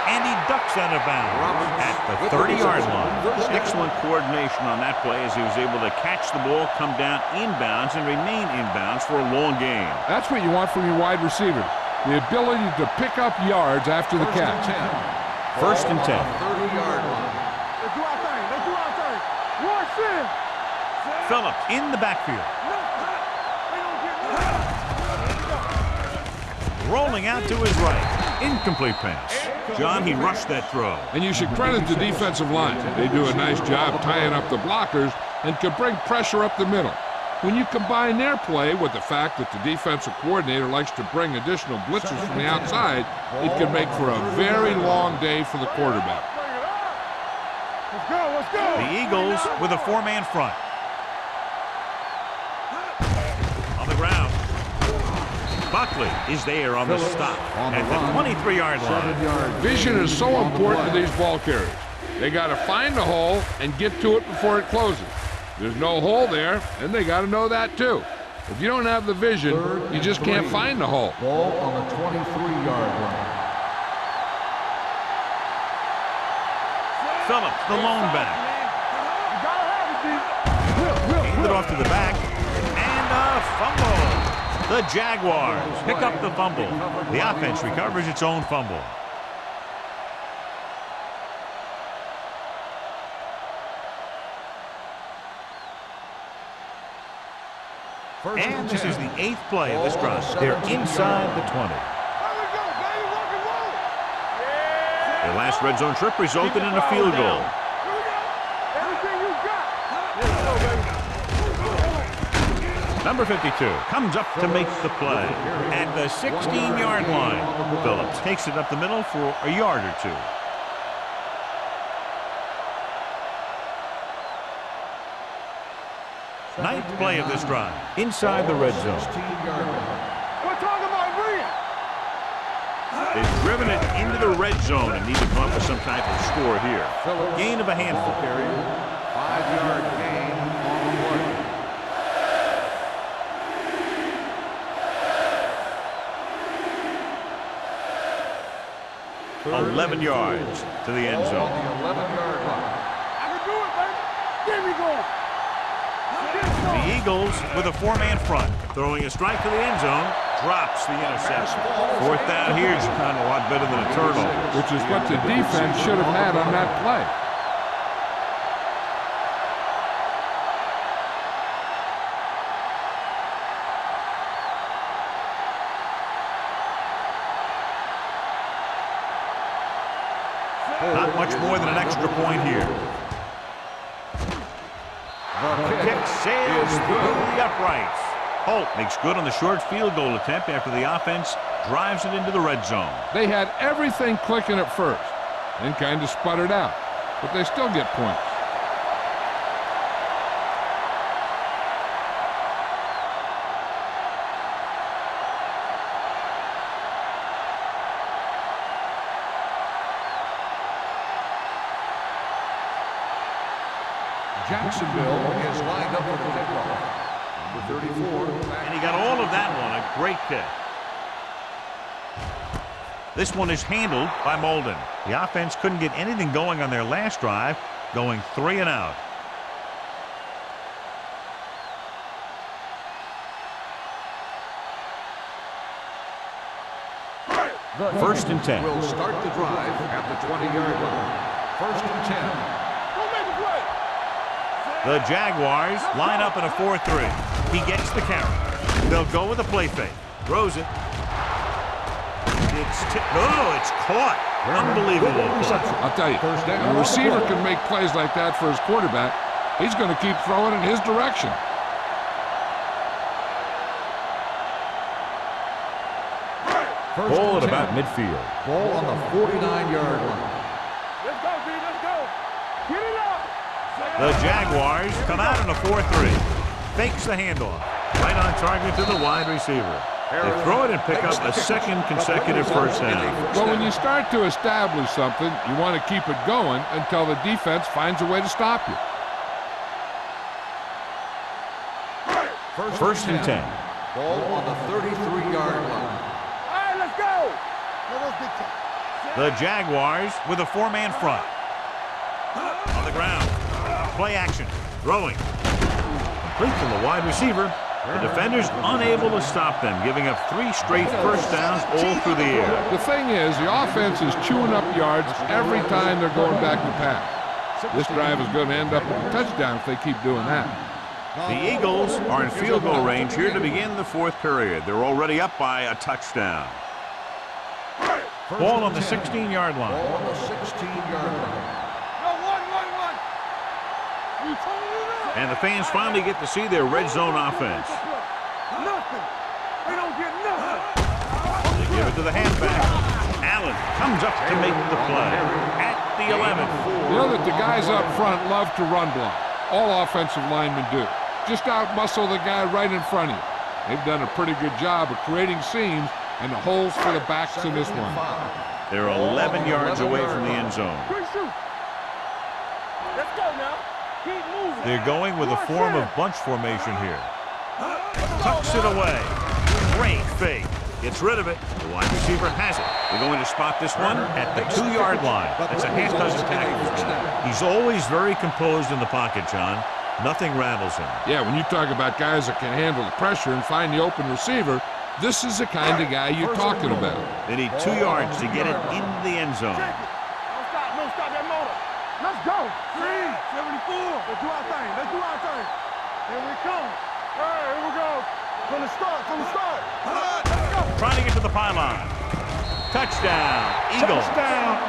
And he ducks out of bounds at the 30-yard line. Excellent coordination on that play as he was able to catch the ball, come down inbounds, and remain inbounds for a long game. That's what you want from your wide receiver, the ability to pick up yards after the catch. 1st and 10. 30-yard line. Let's do our thing. Rush in. Phillips in the backfield. Rolling out to his right. Incomplete pass. John, he rushed that throw. And you should credit the defensive line. They do a nice job tying up the blockers and can bring pressure up the middle. When you combine their play with the fact that the defensive coordinator likes to bring additional blitzers from the outside, it can make for a very long day for the quarterback. Let's go. The Eagles with a 4-man front. On the ground. Buckley is there on the stop at the 23-yard line. Vision is so important to these ball carriers. They got to find the hole and get to it before it closes. There's no hole there, and they got to know that too. If you don't have the vision, you just can't find the hole. Ball on the 23-yard line. Phillips, the lone back. Handed off to the back. And a fumble. The Jaguars pick up the fumble. The offense recovers its own fumble. And this is the 8th play of this drive. They're inside the 20. Their last red zone trip resulted in a field goal. Number 52 comes up to make the play at the 16-yard line. Phillips takes it up the middle for a yard or 2. Ninth play of this drive, inside the red zone. We're talking about Green. They've driven it into the red zone and need to come up with some type of score here. Gain of a handful. 5-yard gain on the play. 11 yards to the end zone. On the 11-yard line. I can do it, baby. There we go. The Eagles with a 4-man front, throwing a strike to the end zone, drops the interception. 4th down here is kind of a lot better than a turnover. Which is what the defense should have had on that play. Not much more than an extra point here. The Kick sails through the uprights. Holt makes good on the short field goal attempt after the offense drives it into the red zone. They had everything clicking at first, then kind of sputtered out, but they still get points. Jacksonville is lined up for the kickoff. Number 34. And he got all of that one. A great kick. This one is handled by Molden. The offense couldn't get anything going on their last drive, going 3 and out. First and 10. Will start the drive at the 20-yard line. First and 10. The Jaguars line up in a 4-3. He gets the carry. They'll go with a play fake. Throws it. It's caught. Unbelievable. I'll tell you, when a receiver can make plays like that for his quarterback, he's going to keep throwing in his direction. Ball at about midfield. Ball on the 49-yard line. Let's go, D. Let's go. Get it up. The Jaguars come out in a 4-3. Fakes the handoff. Right on target to the wide receiver. They throw it and pick up a second consecutive first down. Well, when you start to establish something, you want to keep it going until the defense finds a way to stop you. First and 10. Ball on the 33-yard line. All right, let's go. The Jaguars with a 4-man front. On the ground. Play action. Throwing. Complete to the wide receiver. The defenders unable to stop them, giving up 3 straight first downs all through the air. The thing is, the offense is chewing up yards every time they're going back to pass. This drive is going to end up with a touchdown if they keep doing that. The Eagles are in field goal range here to begin the 4th period. They're already up by a touchdown. Ball on the 16-yard line. Ball on the 16-yard line. And the fans finally get to see their red zone offense. Nothing. They don't get nothing. They give it to the halfback. Allen comes up to make the play at the 11. You know that the guys up front love to run block. All offensive linemen do. Just out-muscle the guy right in front of you. They've done a pretty good job of creating seams and the holes for the backs in this one. They're 11 yards away from the end zone. Quick shoot. Let's go now. Keep moving. They're going with a form of bunch formation here. Tucks it away. Great fake. Gets rid of it. The wide receiver has it. They're going to spot this one at the 2-yard line. That's a half-dozen tackles. He's always very composed in the pocket, John. Nothing rattles him. Yeah, when you talk about guys that can handle the pressure and find the open receiver, this is the kind of guy you're talking about. They need 2 yards to get it in the end zone. Check it. Don't stop that motor. Let's go. 374. Let's do our thing. Let's do our thing. Here we come. All right, here we go. From the start. Let's go. Trying to get to the pylon. Touchdown, Eagles.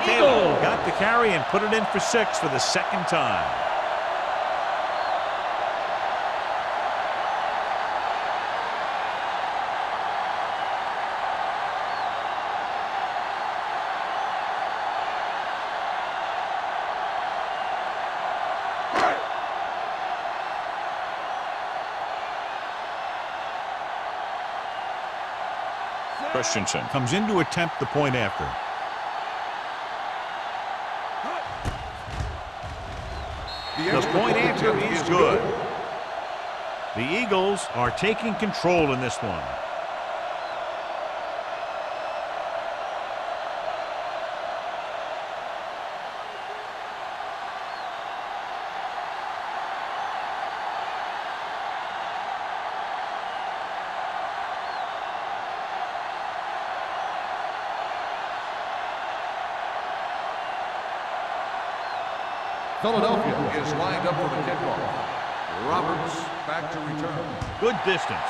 Taylor got the carry and put it in for 6 for the 2nd time. Christensen comes in to attempt the point after. The point after is good. The Eagles are taking control in this one. Philadelphia is lined up for the kickoff. Roberts back to return. Good distance.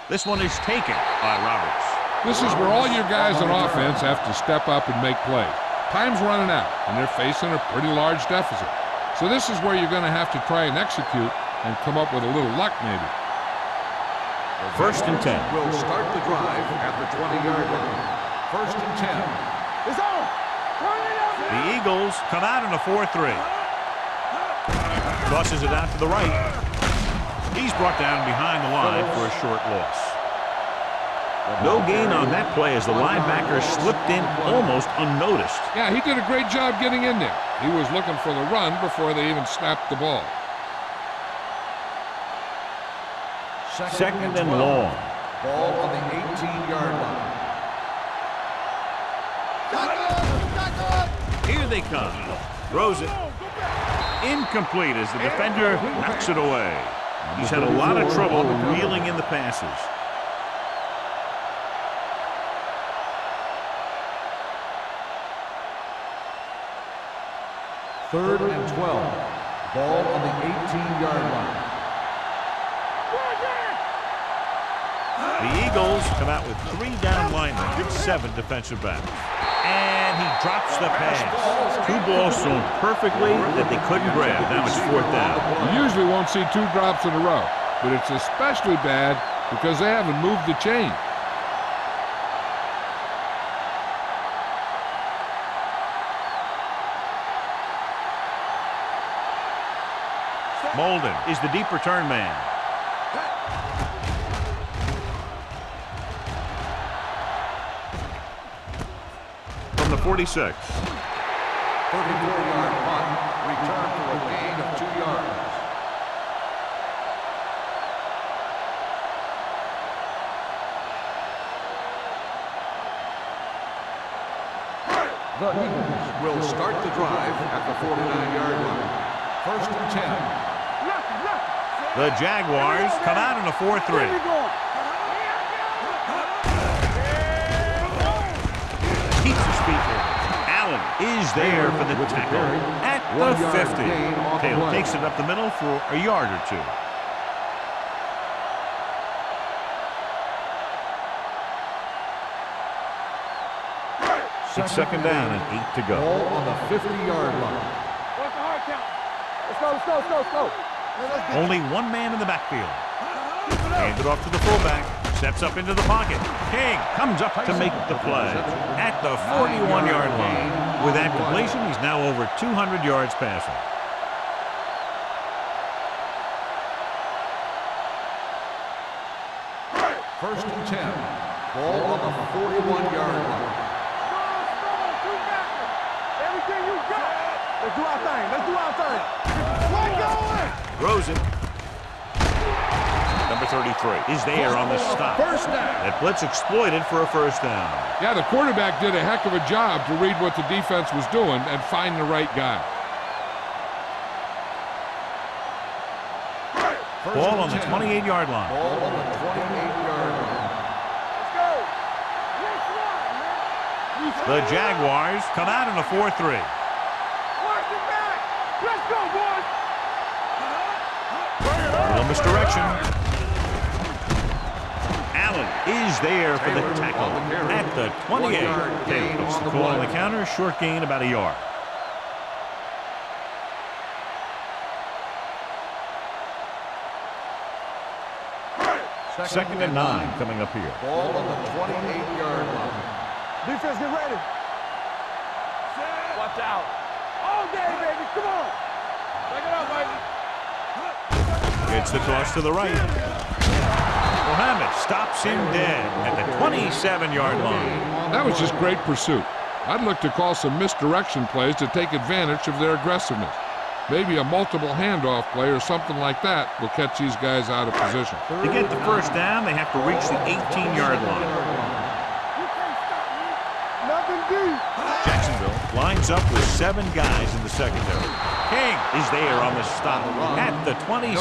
This one is taken by Roberts. This is where all your guys on offense have to step up and make plays. Time's running out, and they're facing a pretty large deficit. So this is where you're going to have to try and execute and come up with a little luck maybe. First and 10. Will start the drive at the 20-yard line. First and 10. It's on. Turn it up. The Eagles come out in a 4-3. Tosses it out to the right. He's brought down behind the line for a short loss. No gain on that play as the linebacker slipped in almost unnoticed. Yeah, he did a great job getting in there. He was looking for the run before they even snapped the ball. Second and long. Ball on the 18-yard line. Here they come. Throws it. Incomplete as the defender knocks it away. He's had a lot of trouble reeling in the passes. Third and 12. Ball on the 18-yard line. The Eagles come out with 3 down linemen and 7 defensive backs. And he drops the pass. 2 balls thrown perfectly that they couldn't grab. Now it's 4th down. You usually won't see 2 drops in a row, but it's especially bad because they haven't moved the chain. Molden is the deep return man. From the 46. 34-yard punt. Return for a gain of 2 yards. The Eagles will start the drive at the 49-yard line. First and 10. The Jaguars come out in a 4-3. Keeps his feet there. Allen is there for the tackle at the 50. Taylor takes it up the middle for a yard or 2. It's 2nd down and 8 to go. Ball on the 50-yard line. What's the hard count? Let's go. Only 1 man in the backfield. Hands it off to the fullback. Steps up into the pocket. King comes up to make the play at the 41-yard line. With that completion, he's now over 200 yards passing. First and 10. Ball on the 41-yard line. Everything you got. Let's do our thing. We're going. Throws it. Number 33 is there on the stop. First down. That blitz exploited for a 1st down. Yeah, the quarterback did a heck of a job to read what the defense was doing and find the right guy. Ball on the 28-yard line. Ball on the 28-yard line. Let's go. Let's run, man. The Jaguars come out in a 4-3. Watch it back. Let's go, boys. A little misdirection. Allen is there for the tackle at the 28. Taylor puts the call on the counter. Short gain, about a yard. Second and 9 coming up here. Ball on the 28-yard line. Defense, get ready. Watch out. All day, baby. Come on. Take it up, baby. Gets the toss to the right. Mohammed stops him dead at the 27-yard line. That was just great pursuit. I'd look to call some misdirection plays to take advantage of their aggressiveness. Maybe a multiple handoff play or something like that will catch these guys out of position. To get the 1st down, they have to reach the 18-yard line. Nothing deep. Jacksonville lines up with 7 guys in the secondary. King is there on the stop at the 27.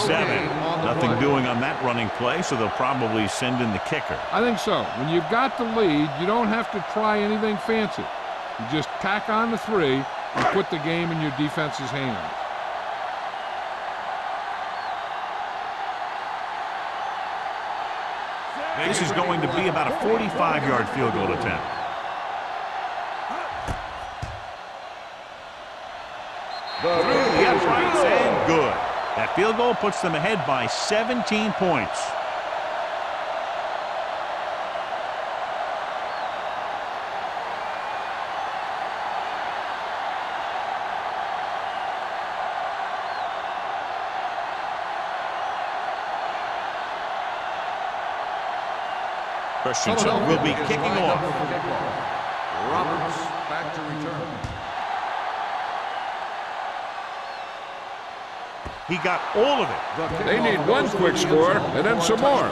Nothing doing on that running play, so they'll probably send in the kicker. I think so. When you've got the lead, you don't have to try anything fancy. You just tack on the 3 and put the game in your defense's hands. This is going to be about a 45-yard field goal attempt. Through the uprights and good. That field goal puts them ahead by 17 points. Christian will be kicking off. Roberts back to return. He got all of it. They need one quick score and then some more.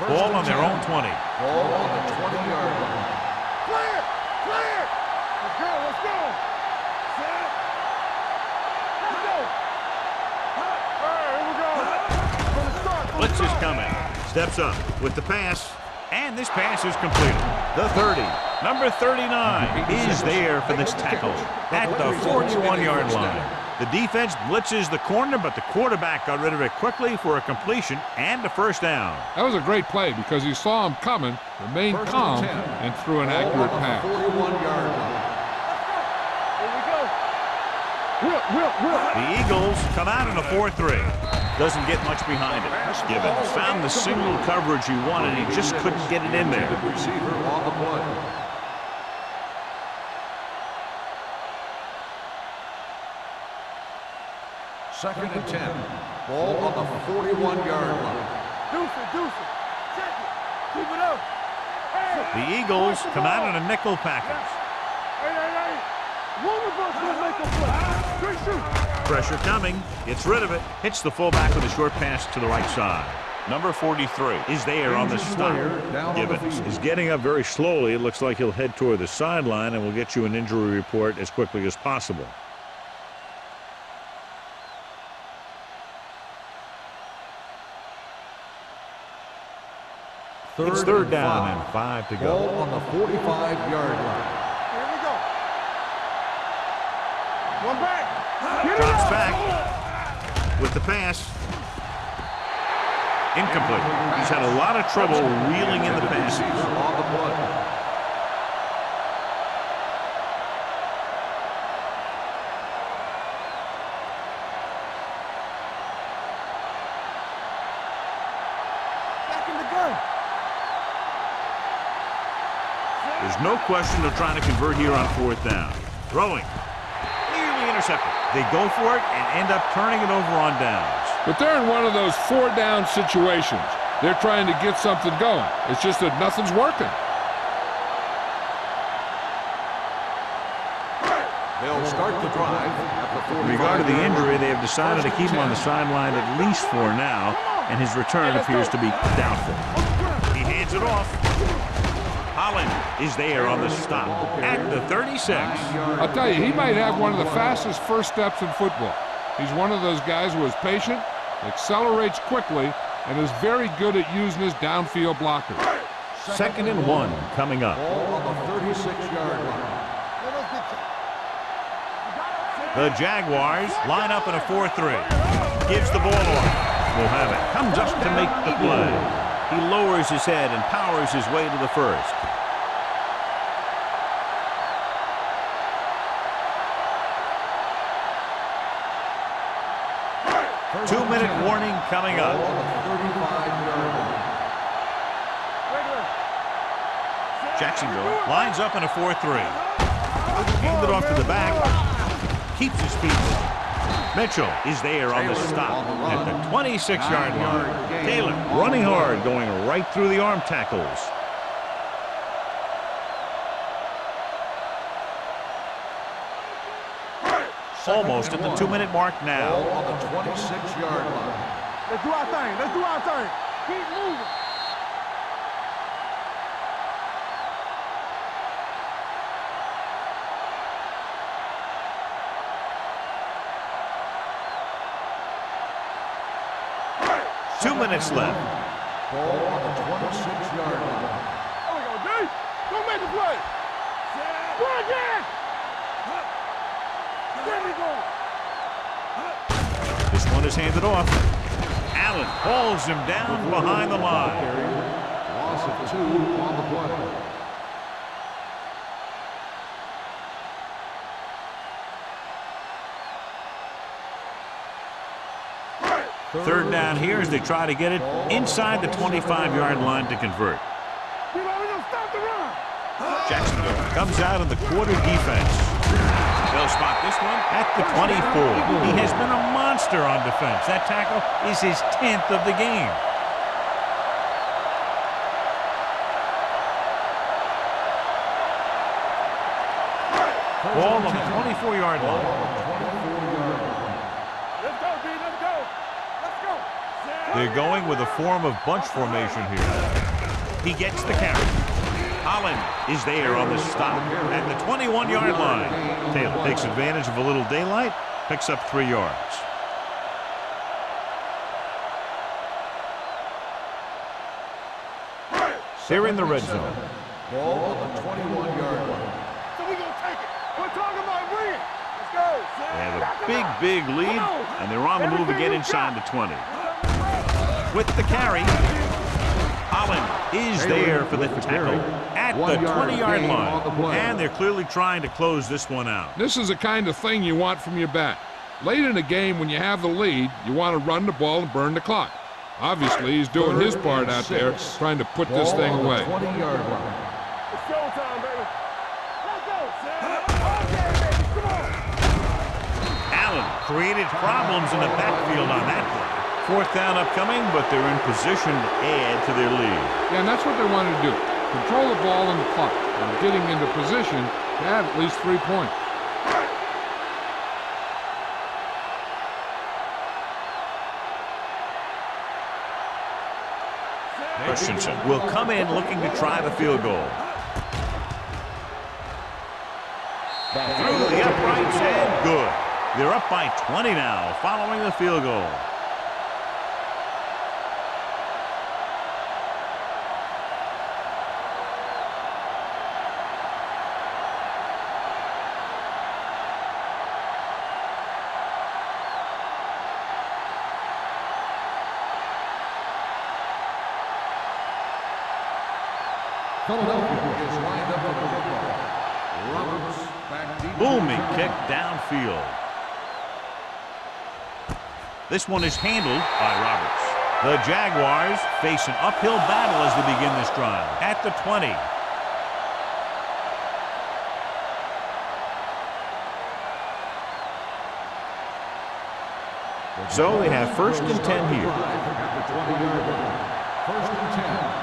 Ball on their own 20. Ball on the 20-yard line. Clear! Clear! Let's go, let's go! Set! Let's go! All right, here we go. From the start, from the Blitz is start. coming. Steps up with the pass. And this pass is completed. The 30. Number 39 is there for this tackle at the 41-yard line. The defense blitzes the corner, but the quarterback got rid of it quickly for a completion and a first down. That was a great play because he saw him coming, remained calm, and threw an accurate pass. 41-yard line. The Eagles come out in a 4-3. Doesn't get much behind it. Given found the single coverage he wanted, he just couldn't get it in there. Receiver on the play. Second and 10. Ball on the 41-yard line. Deuce it. Check it. Keep it up. The Eagles come out in a nickel package. Hey. One of us will make a play. Straight shoot. Pressure coming. Gets rid of it. Hits the fullback with a short pass to the right side. Number 43 is there on the stop. Gibbons is getting up very slowly. It looks like he'll head toward the sideline, and we'll get you an injury report as quickly as possible. It's third down and 5 to go. Ball on the 45-yard line. Here we go. One back. Drops back with the pass. Incomplete. He's had a lot of trouble reeling in the passes. On the play. Back in the gun. There's no question they're trying to convert here on fourth down. Throwing. Nearly intercepted. They go for it and end up turning it over on downs. But they're in one of those 4-down situations. They're trying to get something going. It's just that nothing's working. They'll start the drive at the 45. In regard to the injury, they have decided to keep him on the sideline at least for now, and his return appears to be doubtful. He hands it off. Holland is there on the stop at the 36. I'll tell you, he might have one of the fastest first steps in football. He's one of those guys who is patient, accelerates quickly, and is very good at using his downfield blockers. Second and 1 coming up. Ball on the 36-yard line. The Jaguars line up in a 4-3. Gives the ball off. Will have it. Comes up to make the play. He lowers his head and powers his way to the first. Two-minute warning coming up. Jacksonville lines up in a 4-3. Hand it off to the back. Keeps his feet. Mitchell is there on the stop at the 26-yard line. Taylor running hard, going right through the arm tackles. Almost at the 2-minute mark now. Ball on the 26-yard line. Let's do our thing. Keep moving. Two minutes left. Ball on the 26-yard line. There we go, D. Go make the play. Go again. There we go. This one is handed off. Allen hauls him down behind the line. Loss of 2 on the play. Third down here as they try to get it inside the 25-yard line to convert. Jacksonville comes out in the quarter defense. They'll spot this one at the 24. He has been a monster on defense. That tackle is his 10th of the game. Ball on the 24-yard line. Let's go, D. Let's go. Let's go. They're going with a form of bunch formation here. He gets the carry. Holland is there on the stop at the 21-yard line. Taylor takes advantage of a little daylight, picks up 3 yards. They're in the red zone. Ball on the 21-yard line. So we gonna take it. We're talking about win. Let's go. They have a big lead, and they're on the move again inside the 20. With the carry, Holland is there for the tackle at the 20-yard line, and they're clearly trying to close this one out. This is the kind of thing you want from your back. Late in the game, when you have the lead, you want to run the ball and burn the clock. Obviously, he's doing his part out there, trying to put this thing away. 20-yard line. It's showtime, baby. Let's go. Okay, baby. Come on. Allen created problems in the backfield on that play. Fourth down upcoming, but they're in position to add to their lead. Yeah, and that's what they want to do. Control the ball and the clock, and getting into position to add at least 3 points. Christensen will come in looking to try the field goal. Through the uprights and good. They're up by 20 now following the field goal. Philadelphia is lined up with the football. Roberts back deep. Booming kick downfield. This one is handled by Roberts. The Jaguars face an uphill battle as they begin this drive at the 20. So they have first and 10 here. At the 20-yard line. First and 10.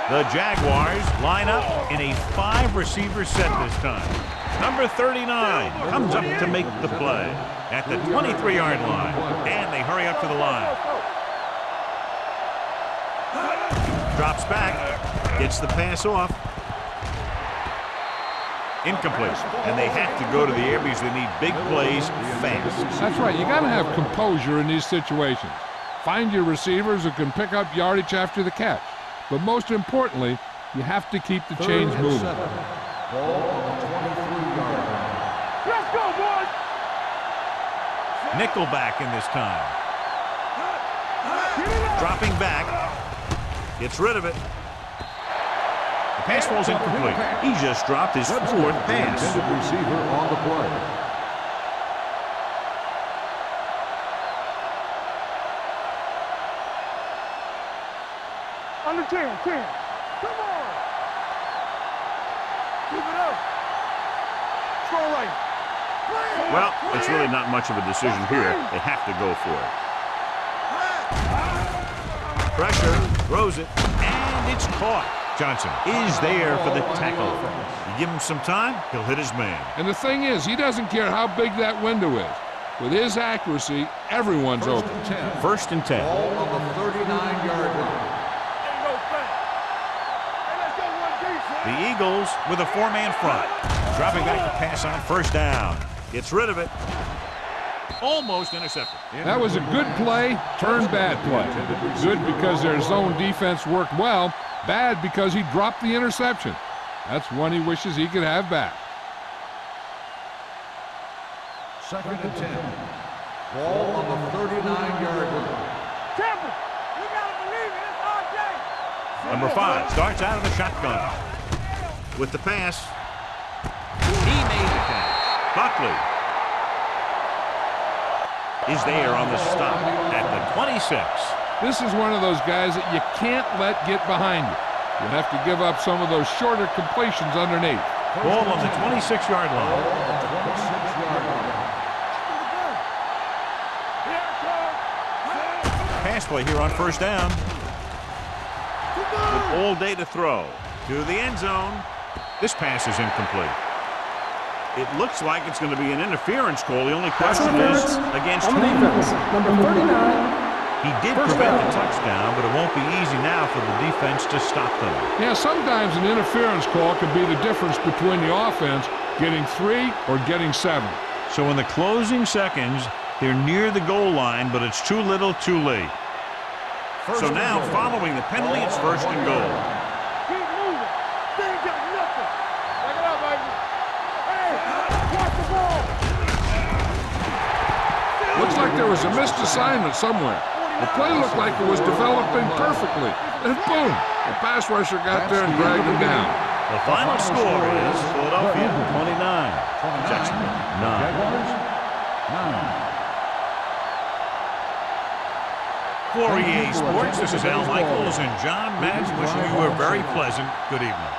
The Jaguars line up in a 5-receiver set this time. Number 39 comes up to make the play at the 23-yard line, and they hurry up to the line. Drops back, gets the pass off. Incomplete, and they have to go to the air because they need big plays fast. That's right. You got to have composure in these situations. Find your receivers who can pick up yardage after the catch. But most importantly, you have to keep the chains moving. Ball on the 23-yard line. Let's go, boys. Nickelback in this time. Dropping back. Gets rid of it. The pass falls incomplete. He just dropped his 4th pass. Receiver on the play. Under 10. Come on. Keep it up. Throw right. Well, it's really not much of a decision here. They have to go for it. Pressure, throws it, and it's caught. Johnson is there for the tackle. You give him some time, he'll hit his man. And the thing is, he doesn't care how big that window is. With his accuracy, everyone's open. First and 10. Ball on the 39-yard line. The Eagles with a 4-man front. Dropping back to pass on first down. Gets rid of it. Almost intercepted. That was a good play, turned bad play. Good because their zone defense worked well. Bad because he dropped the interception. That's one he wishes he could have back. Second and 10. Ball on the 39-yard line. Temple, you gotta believe it. It's Number 5 starts out of the shotgun. With the pass, he made the catch. Buckley is there on the stop at the 26. This is one of those guys that you can't let get behind you. You have to give up some of those shorter completions underneath. Ball on the 26-yard line. Pass play here on first down. With all day to throw to the end zone. This pass is incomplete. It looks like it's going to be an interference call. The only question is against on the whom? defense, number 39. He did prevent the touchdown, but it won't be easy now for the defense to stop them. Yeah, sometimes an interference call can be the difference between the offense getting 3 or getting 7. So in the closing seconds, they're near the goal line, but it's too little, too late. So now, following the penalty, it's first and goal. Keep moving. They ain't got nothing. Back it up, baby. Hey, watch the ball. Looks like there was a missed assignment somewhere. The play looked like it was developing perfectly. And boom, the pass rusher got there and dragged him down. The final score is Philadelphia 29, Jacksonville 9. For EA Sports, this is Al Michaels and John Madden wishing you a very pleasant good evening.